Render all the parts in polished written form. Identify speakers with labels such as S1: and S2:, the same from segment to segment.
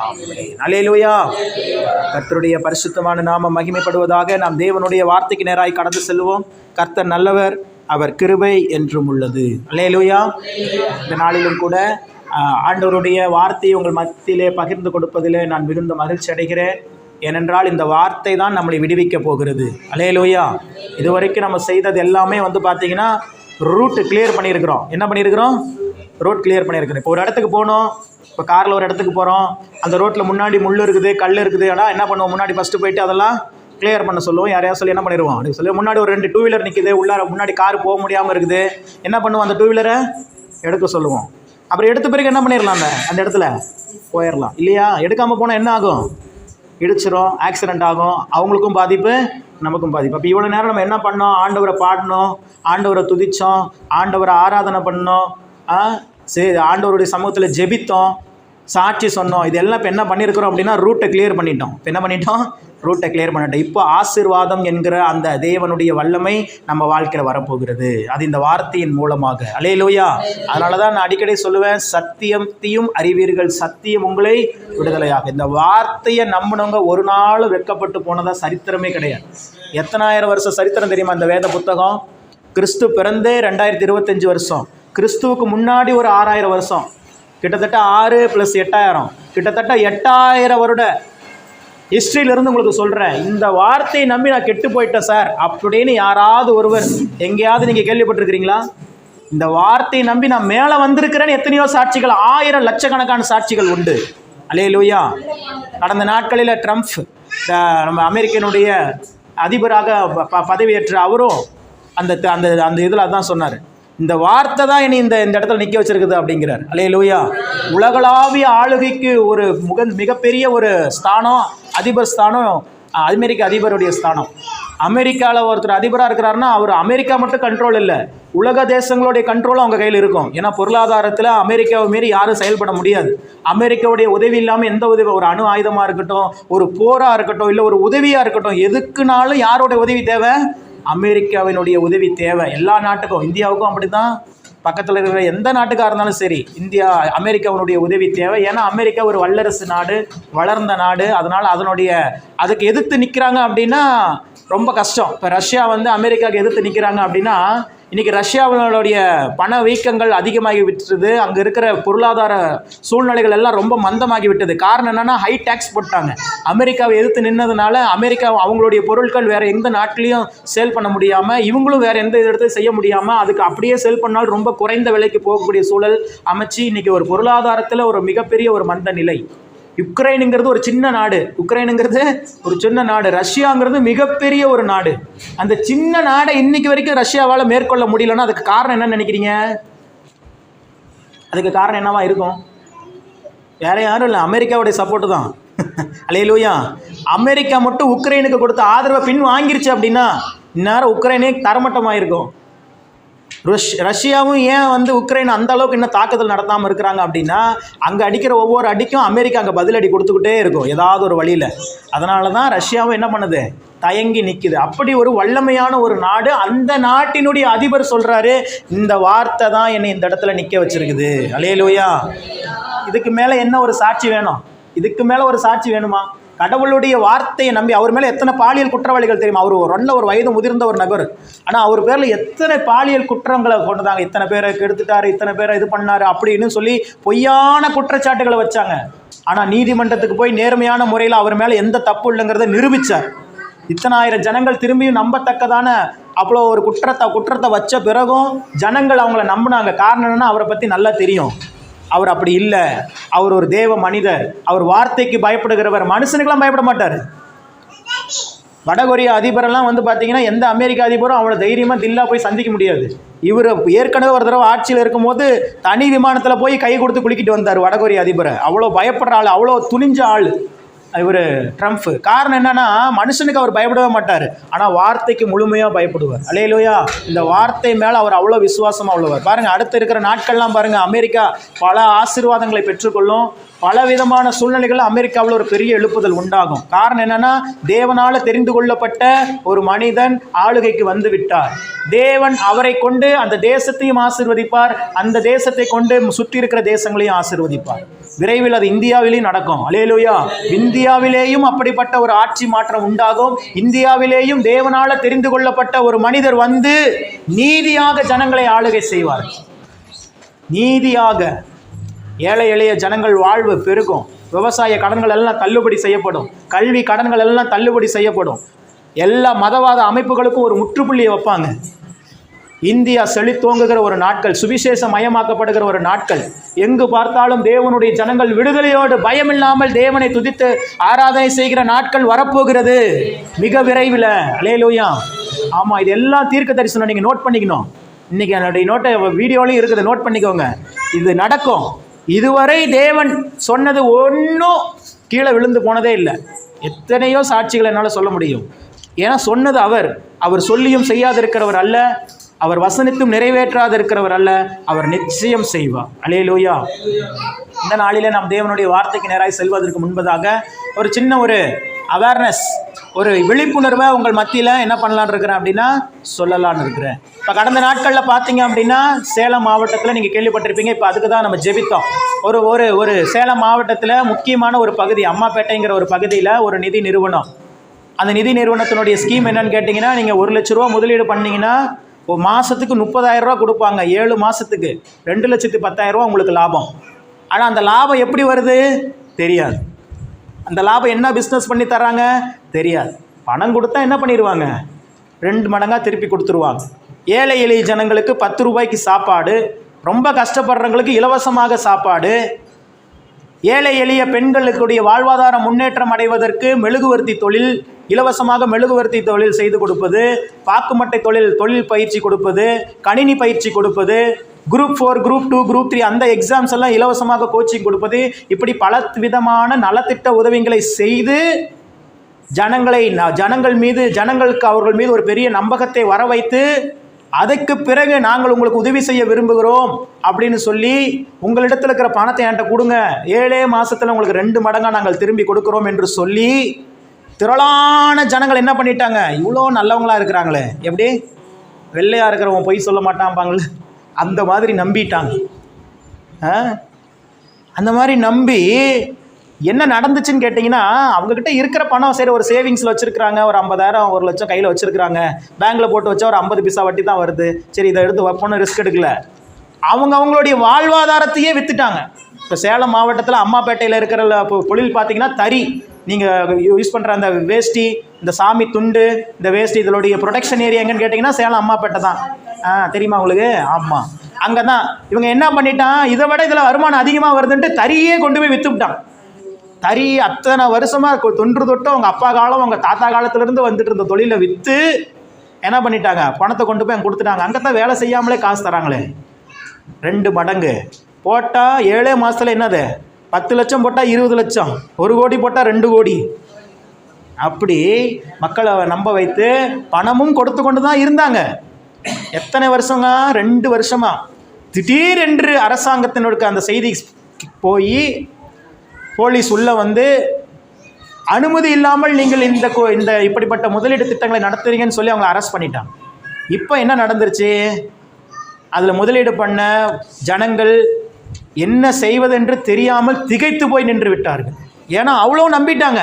S1: ஆமென். அல்லேலூயா. கர்த்தருடைய பரிசுத்தமான நாமம் மகிமைப்படுவதாக. நாம் தேவனுடைய வார்த்தைக்கு நேராய் கடந்து செல்வோம். கர்த்தர் நல்லவர், அவர் கிருபை என்றும் உள்ளது. அல்லேலூயா. இந்த நாளிலும் கூட ஆண்டவருடைய வார்த்தையை உங்கள் மத்தியிலே பகிர்ந்து கொடுப்பதிலே நான் மிகுந்த மகிழ்ச்சி அடைகிறேன். ஏனென்றால் இந்த வார்த்தை தான் நம்மளை விடுவிக்க போகிறது. அல்லேலூயா. இதுவரைக்கும் நம்ம செய்தது எல்லாமே பார்த்தீங்கன்னா ரூட்டு கிளியர் பண்ணியிருக்கிறோம். என்ன பண்ணியிருக்கிறோம்? ரோட் கிளியர் பண்ணியிருக்கிறோம். இப்போ ஒரு இடத்துக்கு போகணும், இப்போ காரில் ஒரு இடத்துக்கு போகிறோம், அந்த ரோட்டில் முன்னாடி முள் இருக்குது, கல் இருக்குது. ஆனால் என்ன பண்ணுவோம்? முன்னாடி ஃபஸ்ட்டு போயிட்டு அதெல்லாம் கிளியர் பண்ண சொல்லுவோம். யாரையா சொல்லி என்ன பண்ணிடுவோம்? அப்படி சொல்லி முன்னாடி ஒரு 2 2 வீலர் நிற்குது, உள்ளார முன்னாடி கார் போக முடியாமல் இருக்குது. என்ன பண்ணுவோம்? அந்த 2 வீலரை எடுக்க சொல்லுவோம். அப்புறம் எடுத்த பிறகு என்ன பண்ணிடலாம்? அந்த இடத்துல போயிடலாம் இல்லையா? எடுக்காமல் போனால் என்ன ஆகும்? இடிச்சிரும், ஆக்சிடெண்ட் ஆகும், அவங்களுக்கும் பாதிப்பு, நமக்கும் பாதிப்பு. அப்போ இவ்வளோ நேரம் நம்ம என்ன பண்ணோம்? ஆண்டவரை பாடினோம், ஆண்டவரை துதித்தோம், ஆண்டவரை ஆராதனை பண்ணோம், ஆண்டவருடைய சமூகத்தில் ஜெபித்தோம், சாட்சி சொன்னோம். இதெல்லாம் இப்போ என்ன பண்ணியிருக்கிறோம் அப்படின்னா ரூட்டை கிளியர் பண்ணிட்டோம். இப்போ என்ன பண்ணிட்டோம்? ரூட்டை கிளியர் பண்ணிட்டோம். இப்போ ஆசீர்வாதம் என்கிற அந்த தேவனுடைய வல்லமை நம்ம வாழ்க்கையில் வரப்போகிறது. அது இந்த வார்த்தையின் மூலமாக. அல்லேலூயா. அதனால தான் நான் அடிக்கடி சொல்லுவேன், சத்தியத்தையும் அறிவீர்கள், சத்தியம் உங்களை விடுதலையாக. இந்த வார்த்தையை நம்பினவங்க ஒரு நாள் வெட்கப்பட்டு போனதா சரித்திரமே கிடையாது. எத்தனாயிரம் வருஷம் சரித்திரம் தெரியுமா இந்த வேத புத்தகம்? கிறிஸ்து பிறந்தே 2025 வருஷம், கிறிஸ்துவுக்கு முன்னாடி ஒரு 6000 வருஷம், கிட்டத்தட்ட 6 + 8000, கிட்டத்தட்ட 8000 வருட ஹிஸ்ட்ரியிலிருந்து உங்களுக்கு சொல்கிறேன். இந்த வார்த்தையை நம்பி நான் கெட்டு போயிட்டேன் சார் அப்படின்னு யாராவது ஒருவர் எங்கேயாவது நீங்கள் கேள்விப்பட்டிருக்கிறீங்களா? இந்த வார்த்தையை நம்பி நான் மேலே வந்திருக்கிறேன்னு எத்தனையோ சாட்சிகள், 1000 லட்சக்கணக்கான சாட்சிகள் உண்டு. அல்லேலூயா. கடந்த நாட்களில் ட்ரம்ப் நம்ம அமெரிக்கனுடைய அதிபராக பதவியேற்ற அவரும் அந்த அந்த அந்த இதில் அதான் சொன்னார், இந்த வார்த்தை தான் இனி இந்த இடத்துல நிற்க வச்சிருக்குது அப்படிங்கிறார். அல்லேலூயா. உலகளாவிய ஆளுகைக்கு ஒரு மிகப்பெரிய ஒரு ஸ்தானம், அதிபர் ஸ்தானம், அமெரிக்க அதிபருடைய ஸ்தானம். அமெரிக்காவில் ஒருத்தர் அதிபராக இருக்கிறாருன்னா அவர் அமெரிக்கா மட்டும் கண்ட்ரோல் இல்லை, உலக தேசங்களுடைய கண்ட்ரோலும் அவங்க கையில் இருக்கும். ஏன்னா பொருளாதாரத்தில் அமெரிக்காவை மீறி யாரும் செயல்பட முடியாது. அமெரிக்காவுடைய உதவி இல்லாமல் எந்த உதவி, ஒரு அணு ஆயுதமாக இருக்கட்டும், ஒரு போராக இருக்கட்டும், இல்லை ஒரு உதவியாக இருக்கட்டும், எதுக்குனாலும் யாரோட உதவி தேவை? அமெரிக்காவினுடைய உதவி தேவை. எல்லா நாட்டுக்கும், இந்தியாவுக்கும் அப்படி தான். பக்கத்தில் இருக்கிற எந்த நாட்டுக்காக இருந்தாலும் சரி, இந்தியா அமெரிக்காவினுடைய உதவி தேவை. ஏன்னா அமெரிக்கா ஒரு வல்லரசு நாடு, வளர்ந்த நாடு. அதனால் அதுக்கு எதிர்த்து நிற்கிறாங்க அப்படின்னா ரொம்ப கஷ்டம். இப்போ ரஷ்யா அமெரிக்காவுக்கு எதிர்த்து நிற்கிறாங்க அப்படின்னா இன்றைக்கி ரஷ்யாவினுடைய பண வீக்கங்கள் அதிகமாகி விட்டுருது. அங்கே இருக்கிற பொருளாதார சூழ்நிலைகள் எல்லாம் ரொம்ப மந்தமாகி விட்டது. காரணம் என்னென்னா ஹை டேக்ஸ் போட்டாங்க. அமெரிக்காவை எதிர்த்து நின்னதுனால அமெரிக்கா அவங்களுடைய பொருட்கள் வேறு எந்த நாட்டிலையும் சேல் பண்ண முடியாமல், இவங்களும் வேறு எந்த இடத்தையும் செய்ய முடியாமல், அதுக்கு அப்படியே சேல் பண்ணாலும் ரொம்ப குறைந்த விலைக்கு போகக்கூடிய சூழல் அமைச்சு இன்றைக்கி ஒரு பொருளாதாரத்தில் ஒரு மிகப்பெரிய ஒரு மந்த நிலை. யுக்ரைனுங்கிறது ஒரு சின்ன நாடு, ரஷ்யாங்கிறது மிகப்பெரிய ஒரு நாடு. அந்த சின்ன நாடை இன்னைக்கு வரைக்கும் ரஷ்யாவால் மேற்கொள்ள முடியலன்னா அதுக்கு காரணம் என்னன்னு நினைக்கிறீங்க? அதுக்கு காரணம் என்னவா இருக்கும்? வேற யாரும் இல்லை, அமெரிக்காவுடைய சப்போர்ட்டு தான். அல்லேலூயா. அமெரிக்கா மட்டும் உக்ரைனுக்கு கொடுத்த ஆதரவை பின் வாங்கிருச்சு அப்படின்னா இந்நேரம் உக்ரைனே தரமட்டமாயிருக்கும். ரஷ்யாவும் ஏன் உக்ரைன் அந்த அளவுக்கு இன்னும் தாக்குதல் நடத்தாமல் இருக்கிறாங்க அப்படின்னா அங்கே அடிக்கிற ஒவ்வொரு அடிக்கும் அமெரிக்கா அங்கே பதிலடி கொடுத்துக்கிட்டே இருக்கும் ஏதாவது ஒரு வழியில். அதனால தான் ரஷ்யாவும் என்ன பண்ணுது? தயங்கி நிற்குது. அப்படி ஒரு வல்லமையான ஒரு நாடு. அந்த நாட்டினுடைய அதிபர் சொல்கிறாரு, இந்த வார்த்தை தான் என்னை இந்த இடத்துல நிற்க வச்சிருக்குது. அல்லேலூயா. இதுக்கு மேலே என்ன ஒரு சாட்சி வேணும்? இதுக்கு மேலே ஒரு சாட்சி வேணுமா? கடவுளுடைய வார்த்தையை நம்பி அவர் மேலே எத்தனை பாலியல் குற்றவாளிகள் தெரியுமா? அவர் ஒரு வயது முதிர்ந்த ஒரு நபர். ஆனால் அவர் பேரில் எத்தனை பாலியல் குற்றங்களை கொண்டுதாங்க. இத்தனை பேரை கெடுத்துட்டாரு, இத்தனை பேரை இது பண்ணாரு அப்படின்னு சொல்லி பொய்யான குற்றச்சாட்டுகளை வச்சாங்க. ஆனால் நீதிமன்றத்துக்கு போய் நேர்மையான முறையில் அவர் மேலே எந்த தப்பு இல்லைங்கிறத நிரூபித்தார். இத்தனை ஆயிரம் ஜனங்கள் திரும்பியும் நம்பத்தக்கதான அவ்வளோ ஒரு குற்றத்தை வச்ச பிறகும் ஜனங்கள் அவங்கள நம்பினாங்க. காரணம் என்னன்னா அவரை பற்றி நல்லா தெரியும். அவர் அப்படி இல்லை, அவர் ஒரு தேவ மனிதர், அவர் வார்த்தைக்கு பயப்படுகிறவர், மனுஷனுக்கெல்லாம் பயப்பட மாட்டார். வடகொரியா அதிபரெல்லாம் பார்த்தீங்கன்னா எந்த அமெரிக்க அதிபரும் அவ்வளோ தைரியமாக தில்லா போய் சந்திக்க முடியாது. இவர் ஏற்கனவே ஒரு தடவை ஆட்சியில் இருக்கும்போது தனி விமானத்தில் போய் கை கொடுத்து குளிக்கிட்டு வந்தார் வடகொரியா அதிபரை. அவ்வளோ பயப்படுற ஆள், அவ்வளோ துணிஞ்ச ஆள். இவர் ட்ரம்ப். காரணம் என்னன்னா, மனுஷனுக்கு அவர் பயப்படவே மாட்டார், ஆனால் வார்த்தைக்கு முழுமையாக பயப்படுவார். அல்லேலூயா. இந்த வார்த்தை மேலே அவர் அவ்வளோ விசுவாசமாக உள்ளவர். பாருங்கள், அடுத்து இருக்கிற நாட்கள்லாம் பாருங்கள், அமெரிக்கா பல ஆசீர்வாதங்களை பெற்றுக்கொள்ளும். பல விதமான சூழ்நிலைகள் அமெரிக்காவில் ஒரு பெரிய எழுப்புதல் உண்டாகும். காரணம் என்னன்னா, தேவனால் தெரிந்து கொள்ளப்பட்ட ஒரு மனிதன் ஆளுகைக்கு வந்து விட்டார். தேவன் அவரை கொண்டு அந்த தேசத்தையும் ஆசீர்வதிப்பார், அந்த தேசத்தை கொண்டு சுற்றி இருக்கிற தேசங்களையும் ஆசீர்வதிப்பார். விரைவில் அது இந்தியாவிலேயும் நடக்கும். அல்லேலூயா. இந்தியாவிலேயும் அப்படிப்பட்ட ஒரு ஆட்சி மாற்றம் உண்டாகும். இந்தியாவிலேயும் தேவனால தெரிந்து கொள்ளப்பட்ட ஒரு மனிதர் வந்து நீதியாக ஜனங்களை ஆளுகை செய்வார். நீதியாக ஏழை எளிய ஜனங்கள் வாழ்வு பெருகும். விவசாய கடன்கள் எல்லாம் தள்ளுபடி செய்யப்படும். கல்வி கடன்கள் எல்லாம் தள்ளுபடி செய்யப்படும். எல்லா மதவாத அமைப்புகளுக்கும் ஒரு முற்றுப்புள்ளியை வைப்பாங்க. இந்தியா செழித்தோங்குகிற ஒரு நாட்கள், சுவிசேஷம் மயமாக்கப்படுகிற ஒரு நாட்கள். எங்கு பார்த்தாலும் தேவனுடைய ஜனங்கள் விடுதலையோடு பயமில்லாமல் தேவனை துதித்து ஆராதனை செய்கிற நாட்கள் வரப்போகிறது மிக விரைவில். அல்லேலூயா. ஆமாம், இது எல்லாம் தீர்க்க தரிசனம். நீங்கள் நோட் பண்ணிக்கணும். இன்னைக்கு என்னுடைய நோட்டை வீடியோலையும் இருக்குது, நோட் பண்ணிக்கோங்க. இது நடக்கும். இதுவரை தேவன் சொன்னது ஒன்றும் கீழே விழுந்து போனதே இல்லை. எத்தனையோ சாட்சிகள் என்னால் சொல்ல முடியும். ஏன்னா சொன்னது அவர் சொல்லியும் செய்யாதிருக்கிறவர் அல்ல, அவர் வசனித்தும் நிறைவேற்றாதிருக்கிறவர் அல்ல, அவர் நிச்சயம் செய்வார். அல்லேலூயா. இந்த நாளிலே நாம் தேவனுடைய வார்த்தைக்கு நேராக செல்வதற்கு முன்பதாக ஒரு சின்ன ஒரு அவேர்னஸ், ஒரு விழிப்புணர்வை உங்கள் மத்தியில் என்ன பண்ணலான்னு இருக்கிறேன் அப்படின்னா சொல்லலான்னு இருக்கிறேன். இப்போ கடந்த நாட்களில் பார்த்தீங்க அப்படின்னா சேலம் மாவட்டத்தில் நீங்கள் கேள்விப்பட்டிருப்பீங்க. இப்போ அதுக்கு தான் நம்ம ஜெபித்தோம். ஒரு ஒரு ஒரு சேலம் மாவட்டத்தில் முக்கியமான ஒரு பகுதி, அம்மாப்பேட்டைங்கிற ஒரு பகுதியில் ஒரு நிதி நிறுவனம். அந்த நிதி நிறுவனத்தினுடைய ஸ்கீம் என்னன்னு கேட்டிங்கன்னா, நீங்கள் 1 லட்ச ரூபா முதலீடு பண்ணிங்கன்னா ஒரு மாதத்துக்கு 30,000 ரூபா கொடுப்பாங்க. 7 மாதத்துக்கு 2,10,000 ரூபா உங்களுக்கு லாபம். ஆனால் அந்த லாபம் எப்படி வருது தெரியாது. அந்த லாபம் என்ன பிஸ்னஸ் பண்ணி தராங்க தெரியாது. பணம் கொடுத்தா என்ன பண்ணிடுவாங்க, 2 மடங்காக திருப்பி கொடுத்துருவாங்க. ஏழை எளிய ஜனங்களுக்கு 10 ரூபாய்க்கு சாப்பாடு, ரொம்ப கஷ்டப்படுறவங்களுக்கு இலவசமாக சாப்பாடு, ஏழை எளிய பெண்களுக்குடைய வாழ்வாதார முன்னேற்றம் அடைவதற்கு மெழுகுவர்த்தி தொழில், இலவசமாக மெழுகுவர்த்தி தொழில் செய்து கொடுப்பது, பாக்குமட்டை தொழில் பயிற்சி கொடுப்பது, கணினி பயிற்சி கொடுப்பது, குரூப் 4, குரூப் 2, குரூப் 3 அந்த எக்ஸாம்ஸ் எல்லாம் இலவசமாக கோச்சிங் கொடுப்பது, இப்படி பல விதமான நலத்திட்ட உதவிகளை செய்து ஜனங்களுக்கு அவர்கள் மீது ஒரு பெரிய நம்பகத்தை வர வைத்து, அதுக்கு பிறகு நாங்கள் உங்களுக்கு உதவி செய்ய விரும்புகிறோம் அப்படின்னு சொல்லி உங்களிடத்தில் இருக்கிற பணத்தை என்கிட்ட கொடுங்க, 7 மாதத்தில் உங்களுக்கு 2 மடங்காக நாங்கள் திரும்பி கொடுக்குறோம் என்று சொல்லி திரளான ஜனங்கள் என்ன பண்ணிட்டாங்க, இவ்வளோ நல்லவங்களா இருக்கிறாங்களே, எப்படி வெள்ளையாக இருக்கிறவங்க பொய் சொல்ல மாட்டான்பாங்களே அந்த மாதிரி நம்பிட்டாங்க. அந்த மாதிரி நம்பி என்ன நடந்துச்சுன்னு கேட்டிங்கன்னா, அவங்கக்கிட்ட இருக்கிற பணம் சரி ஒரு சேவிங்ஸில் வச்சுருக்கிறாங்க, ஒரு 50,000 1 லட்சம் கையில் வச்சுருக்கிறாங்க, பேங்க்கில் போட்டு வச்சா ஒரு 50 பைசா வட்டி தான் வருது, சரி இதை எடுத்து வைப்போன்னு ரிஸ்க் எடுக்கல. அவங்களுடைய வாழ்வாதாரத்தையே விற்றுட்டாங்க. இப்போ சேலம் மாவட்டத்தில் அம்மாப்பேட்டையில் இருக்கிற தொழில் பார்த்தீங்கன்னா தறி, நீங்கள் யூஸ் பண்ணுற அந்த வேஷ்டி, இந்த சாமி துண்டு, இந்த வேஷ்டி, இதனுடைய ப்ரொடக்ஷன் ஏரியா எங்கன்னு கேட்டிங்கன்னா சேலம் அம்மாப்பேட்டை தான். தெரியுமா உங்களுக்கு? ஆமாம், அங்கே தான். இவங்க என்ன பண்ணிட்டான், இதை விட இதில் வருமானம் அதிகமாக வருதுன்ட்டு தறியே கொண்டு போய் விற்றுவிட்டான். தறி அத்தனை வருஷமாக தொன்று தொட்டு அவங்க அப்பா காலம் அவங்க தாத்தா காலத்துலேருந்து வந்துட்டு இருந்த தொழிலை விற்று என்ன பண்ணிட்டாங்க, பணத்தை கொண்டு போய் அங்கே கொடுத்துட்டாங்க. அங்கே தான் வேலை செய்யாமலே காசு தராங்களே, 2 மடங்கு போட்டால் 7 மாதத்தில் என்னது, 10 லட்சம் போட்டால் 20 லட்சம், 1 கோடி போட்டால் 2 கோடி, அப்படி மக்களை நம்ப வைத்து பணமும் கொடுத்து கொண்டு தான் இருந்தாங்க. எத்தனை வருஷங்க, 2 வருஷமா. திடீரென்று அரசாங்கத்தினருக்கு அந்த செய்தி போய் போலீஸ் உள்ளே வந்து அனுமதி இல்லாமல் நீங்கள் இந்த இப்படிப்பட்ட முதலீடு திட்டங்களை நடத்துறீங்கன்னு சொல்லி அவங்களை அரெஸ்ட் பண்ணிட்டாங்க. இப்போ என்ன நடந்துருச்சு, அதில் முதலீடு பண்ண ஜனங்கள் என்ன செய்வதென்று தெரியாமல் திகைத்து போய் நின்று விட்டார்கள். ஏன்னா அவ்வளோ நம்பிட்டாங்க,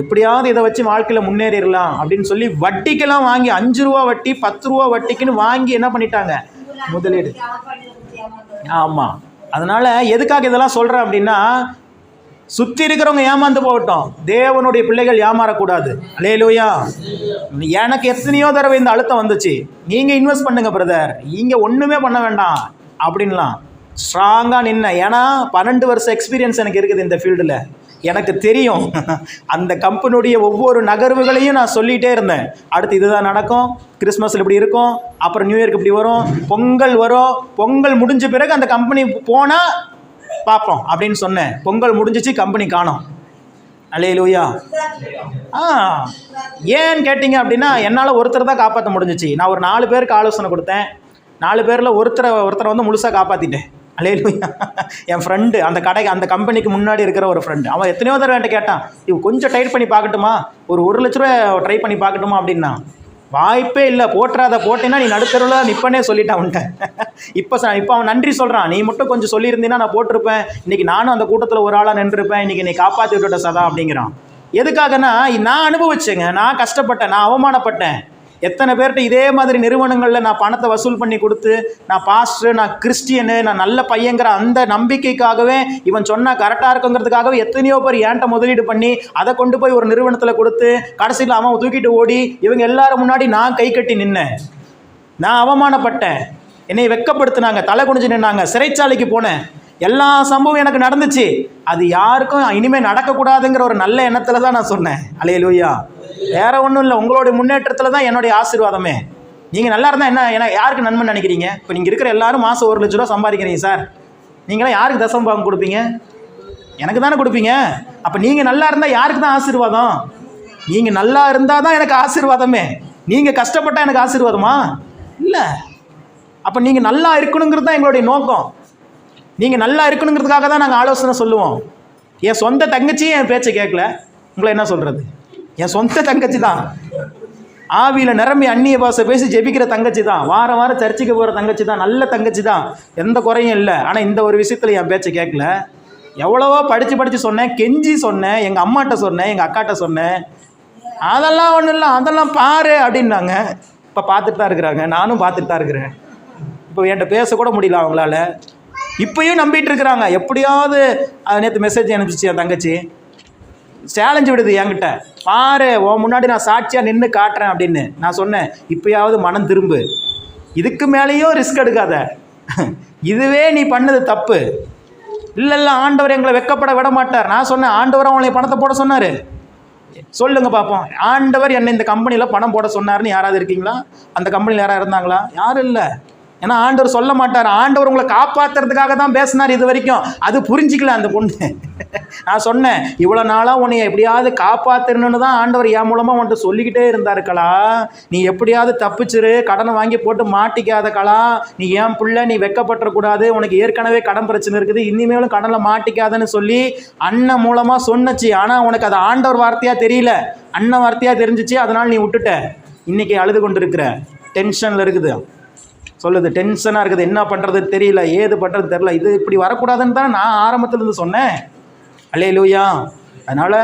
S1: எப்படியாவது இதை வச்சு வாழ்க்கையில் முன்னேறிடலாம் அப்படின்னு சொல்லி வட்டிக்கெல்லாம் வாங்கி 5 ரூபா வட்டி 10 ரூபா வட்டிக்குன்னு வாங்கி என்ன பண்ணிட்டாங்க, முதலீடு. ஆமாம், அதனால் எதுக்காக இதெல்லாம் சொல்கிறேன் அப்படின்னா, சுற்றி இருக்கிறவங்க ஏமாந்து போகட்டும், தேவனுடைய பிள்ளைகள் ஏமாறக்கூடாது. அல்லேலூயா. எனக்கு எத்தனையோ தடவை இந்த அழுத்தம் வந்துச்சு, நீங்கள் இன்வெஸ்ட் பண்ணுங்கள் பிரதர், நீங்கள் ஒன்றுமே பண்ண வேண்டாம் அப்படின்லாம் ஸ்ட்ராங்காக நின்ன. ஏன்னா 12 வருஷம் எக்ஸ்பீரியன்ஸ் எனக்கு இருக்குது இந்த ஃபீல்டில், எனக்கு தெரியும். அந்த கம்பெனியுடைய ஒவ்வொரு நகர்வுகளையும் நான் சொல்லிகிட்டே இருந்தேன். அடுத்து இதுதான் நடக்கும், கிறிஸ்மஸில் இப்படி இருக்கும், அப்புறம் நியூ இயர்க்கு இப்படி வரும், பொங்கல் வரும், பொங்கல் முடிஞ்ச பிறகு அந்த கம்பெனி போனால் பார்ப்போம் அப்படின்னு சொன்னேன். பொங்கல் முடிஞ்சிச்சு, கம்பெனி காணோம். அல்லேலூயா. ஏன்னு கேட்டிங்க அப்படின்னா, என்னால் ஒருத்தர் தான் காப்பாற்ற முடிஞ்சிச்சு. நான் ஒரு 4 பேருக்கு ஆலோசனை கொடுத்தேன். 4 பேரில் ஒருத்தரை வந்து முழுசாக காப்பாற்றிட்டேன். அல்லேலூயா. என் ஃப்ரெண்டு, அந்த கம்பெனிக்கு முன்னாடி இருக்கிற ஒரு ஃப்ரெண்டு, அவன் எத்தனையோ தடவை என்கிட்ட கேட்டான், இவன் கொஞ்சம் டைட் பண்ணி பார்க்கட்டுமா, ஒரு 1 லட்ச ரூபா ட்ரை பண்ணி பார்க்கட்டுமா அப்படின்னா. வாய்ப்பே இல்லை, போட்டேன்னா நீ நடுத்தருவில் நிற்பனே சொல்லிட்டான் அவன்கிட்ட. இப்போ அவன் நன்றி சொல்கிறான், நீ மட்டும் கொஞ்சம் சொல்லியிருந்தீங்கன்னா நான் போட்டிருப்பேன், இன்றைக்கி நானும் அந்த கூட்டத்தில் ஒரு ஆளாக நின்றுருப்பேன், இன்றைக்கி நீ காப்பாற்றி விட்டுட்ட சதா அப்படிங்கிறான். எதுக்காகனா, நான் அனுபவிச்சேங்க, நான் கஷ்டப்பட்டேன், நான் அவமானப்பட்டேன். எத்தனை பேர்கிட்ட இதே மாதிரி நிறுவனங்களில் நான் பணத்தை வசூல் பண்ணி கொடுத்து, நான் பாஸ்டர், நான் கிறிஸ்டியனு, நான் நல்ல பையங்கிற அந்த நம்பிக்கைக்காகவே, இவன் சொன்னால் கரெக்டாக இருக்குங்கிறதுக்காகவே எத்தனையோ பேர் ஏன்ட்ட முதலீடு பண்ணி அதை கொண்டு போய் ஒரு நிறுவனத்தில் கொடுத்து கடைசியில் அவன் தூக்கிட்டு ஓடி இவங்க எல்லாரும் முன்னாடி நான் கை கட்டி நின்னேன். நான் அவமானப்பட்டேன், என்னை வெட்கப்படுத்தினாங்க, தலை குனிஞ்சு நின்னாங்க, சிறைச்சாலைக்கு போனேன். எல்லா சம்பவம் எனக்கு நடந்துச்சு. அது யாருக்கும் இனிமேல் நடக்கக்கூடாதுங்கிற ஒரு நல்ல எண்ணத்தில் தான் நான் சொன்னேன். அல்லேலூயா. வேற ஒன்றும் இல்லை, உங்களுடைய முன்னேற்றத்தில் தான் என்னுடைய ஆசீர்வாதமே. நீங்கள் நல்லா இருந்தால் என்ன யாருக்கு நன்மை நினைக்கிறீங்க? இப்போ நீங்கள் இருக்கிற எல்லாரும் மாதம் 1 லட்ச ரூபா சம்பாதிக்கிறீங்க சார், நீங்களாம் யாருக்கு தசமபாகம் கொடுப்பீங்க? எனக்கு தானே கொடுப்பீங்க. அப்போ நீங்கள் நல்லா இருந்தால் யாருக்கு தான் ஆசீர்வாதம்? நீங்கள் நல்லா இருந்தால் தான் எனக்கு ஆசீர்வாதமே. நீங்கள் கஷ்டப்பட்டால் எனக்கு ஆசீர்வாதமா? இல்லை. அப்போ நீங்கள் நல்லா இருக்கணுங்கிறது தான் எங்களுடைய நோக்கம். நீங்கள் நல்லா இருக்கணுங்கிறதுக்காக தான் நாங்கள் ஆலோசனை சொல்லுவோம். என் சொந்த தங்கச்சியும் என் பேச்சை கேட்கல, உங்களை என்ன சொல்கிறது? என் சொந்த தங்கச்சி தான், ஆவியில் நிரம்பி அந்நிய பாஷை பேசி ஜெபிக்கிற தங்கச்சி தான், வாரம் வாரம் சர்ச்சுக்கு போகிற தங்கச்சி தான், நல்ல தங்கச்சி தான், எந்த குறையும் இல்லை. ஆனால் இந்த ஒரு விஷயத்தில் என் பேச்சை கேட்கல. எவ்வளவோ படித்து சொன்னேன், கெஞ்சி சொன்னேன், எங்கள் அம்மாட்ட சொன்னேன், எங்கள் அக்காட்ட சொன்னேன். அதெல்லாம் ஒன்றும் இல்லை, அதெல்லாம் பாரு அப்படின்னாங்க. இப்போ பார்த்துட்டு தான் இருக்கிறாங்க, நானும் பார்த்துட்டு தான் இருக்கிறேன். இப்போ என்கிட்ட பேசக்கூட முடியல அவங்களால. இப்போயும் நம்பிட்டு இருக்கிறாங்க. எப்படியாவது நேற்று மெசேஜ் அனுப்பிச்சு என் தங்கச்சி, சேலஞ்சு விடுது என்கிட்ட, பாரு உன் முன்னாடி நான் சாட்சியாக நின்று காட்டுறேன் அப்படின்னு. நான் சொன்னேன், இப்போயாவது மனம் திரும்பு, இதுக்கு மேலேயும் ரிஸ்க் எடுக்காத, இதுவே நீ பண்ணது தப்பு. இல்லை ஆண்டவர் எங்களை வெட்கப்பட விட மாட்டார். நான் சொன்னேன், ஆண்டவர் அவங்களை பணத்தை போட சொன்னார். சொல்லுங்கள் பார்ப்போம், ஆண்டவர் என்னை இந்த கம்பெனியில் பணம் போட சொன்னார்னு யாராவது இருக்கீங்களா? அந்த கம்பெனியில் யாராவது இருந்தாங்களா? யாரும் இல்லை. ஏன்னா ஆண்டவர் சொல்ல மாட்டார். ஆண்டவர் உங்களை காப்பாற்றுறதுக்காக தான் பேசினார் இது வரைக்கும். அது புரிஞ்சிக்கல அந்த பொண்ணு. நான் சொன்னேன், இவ்வளோ நாளாக உன்னை எப்படியாவது காப்பாற்றணுன்னு தான் ஆண்டவர் என் மூலமாக உன்ட்டு சொல்லிக்கிட்டே இருந்தாருக்களா. நீ எப்படியாவது தப்பிச்சிரு, கடனை வாங்கி போட்டு மாட்டிக்காதக்களா, நீ ஏன் பிள்ளை, நீ வெட்கப்பட்டுறக்கூடாது, உனக்கு ஏற்கனவே கடன் பிரச்சனை இருக்குது, இனிமேலும் கடனில் மாட்டிக்காதன்னு சொல்லி அண்ணன் மூலமாக சொன்னச்சு. ஆனால் உனக்கு அது ஆண்டவர் வார்த்தையாக தெரியல, அண்ணன் வார்த்தையாக தெரிஞ்சிச்சு. அதனால் நீ விட்டுட்ட. இன்றைக்கி அழுது கொண்டு இருக்கிற, டென்ஷனில் இருக்குது, சொல்லுது, டென்ஷனாக இருக்குது, என்ன பண்ணுறதுன்னு தெரியல, ஏது பண்ணுறது தெரியல. இது இப்படி வரக்கூடாதுன்னு தான் நான் ஆரம்பத்துலேருந்து சொன்னேன். அல்லேலூயா. அதனால்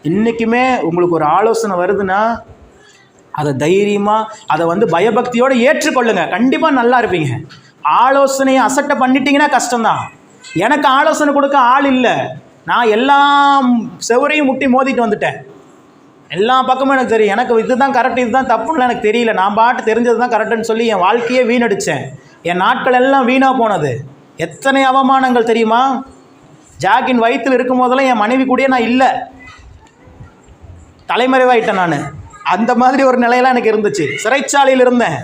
S1: இன்றைக்குமே உங்களுக்கு ஒரு ஆலோசனை வருதுன்னா அதை தைரியமாக, அதை வந்து பயபக்தியோடு ஏற்றுக்கொள்ளுங்க. கண்டிப்பாக நல்லா இருப்பீங்க. ஆலோசனையை அசட்டை பண்ணிட்டீங்கன்னா கஷ்டம்தான். எனக்கு ஆலோசனை கொடுக்க ஆள் இல்லை. நான் எல்லாம் செவரையும் முட்டி மோதிட்டு வந்துட்டேன். எல்லா பக்கமும் எனக்கு தெரியும். எனக்கு இதுதான் கரெக்ட், இதுதான் தப்புன்னு எனக்கு தெரியல. நான் பாட்டு தெரிஞ்சது தான் கரெக்டுன்னு சொல்லி என் வாழ்க்கையே வீணடித்தேன். என் நாட்கள் எல்லாம் வீணாக போனது. எத்தனை அவமானங்கள் தெரியுமா? ஜாக்கின் வயிற்றில் இருக்கும் போதெல்லாம் என் மனைவி கூடயே நான் இல்லை, தலைமறைவாயிட்டேன் நான். அந்த மாதிரி ஒரு நிலையெல்லாம் எனக்கு இருந்துச்சு. சிறைச்சாலையில் இருந்தேன்.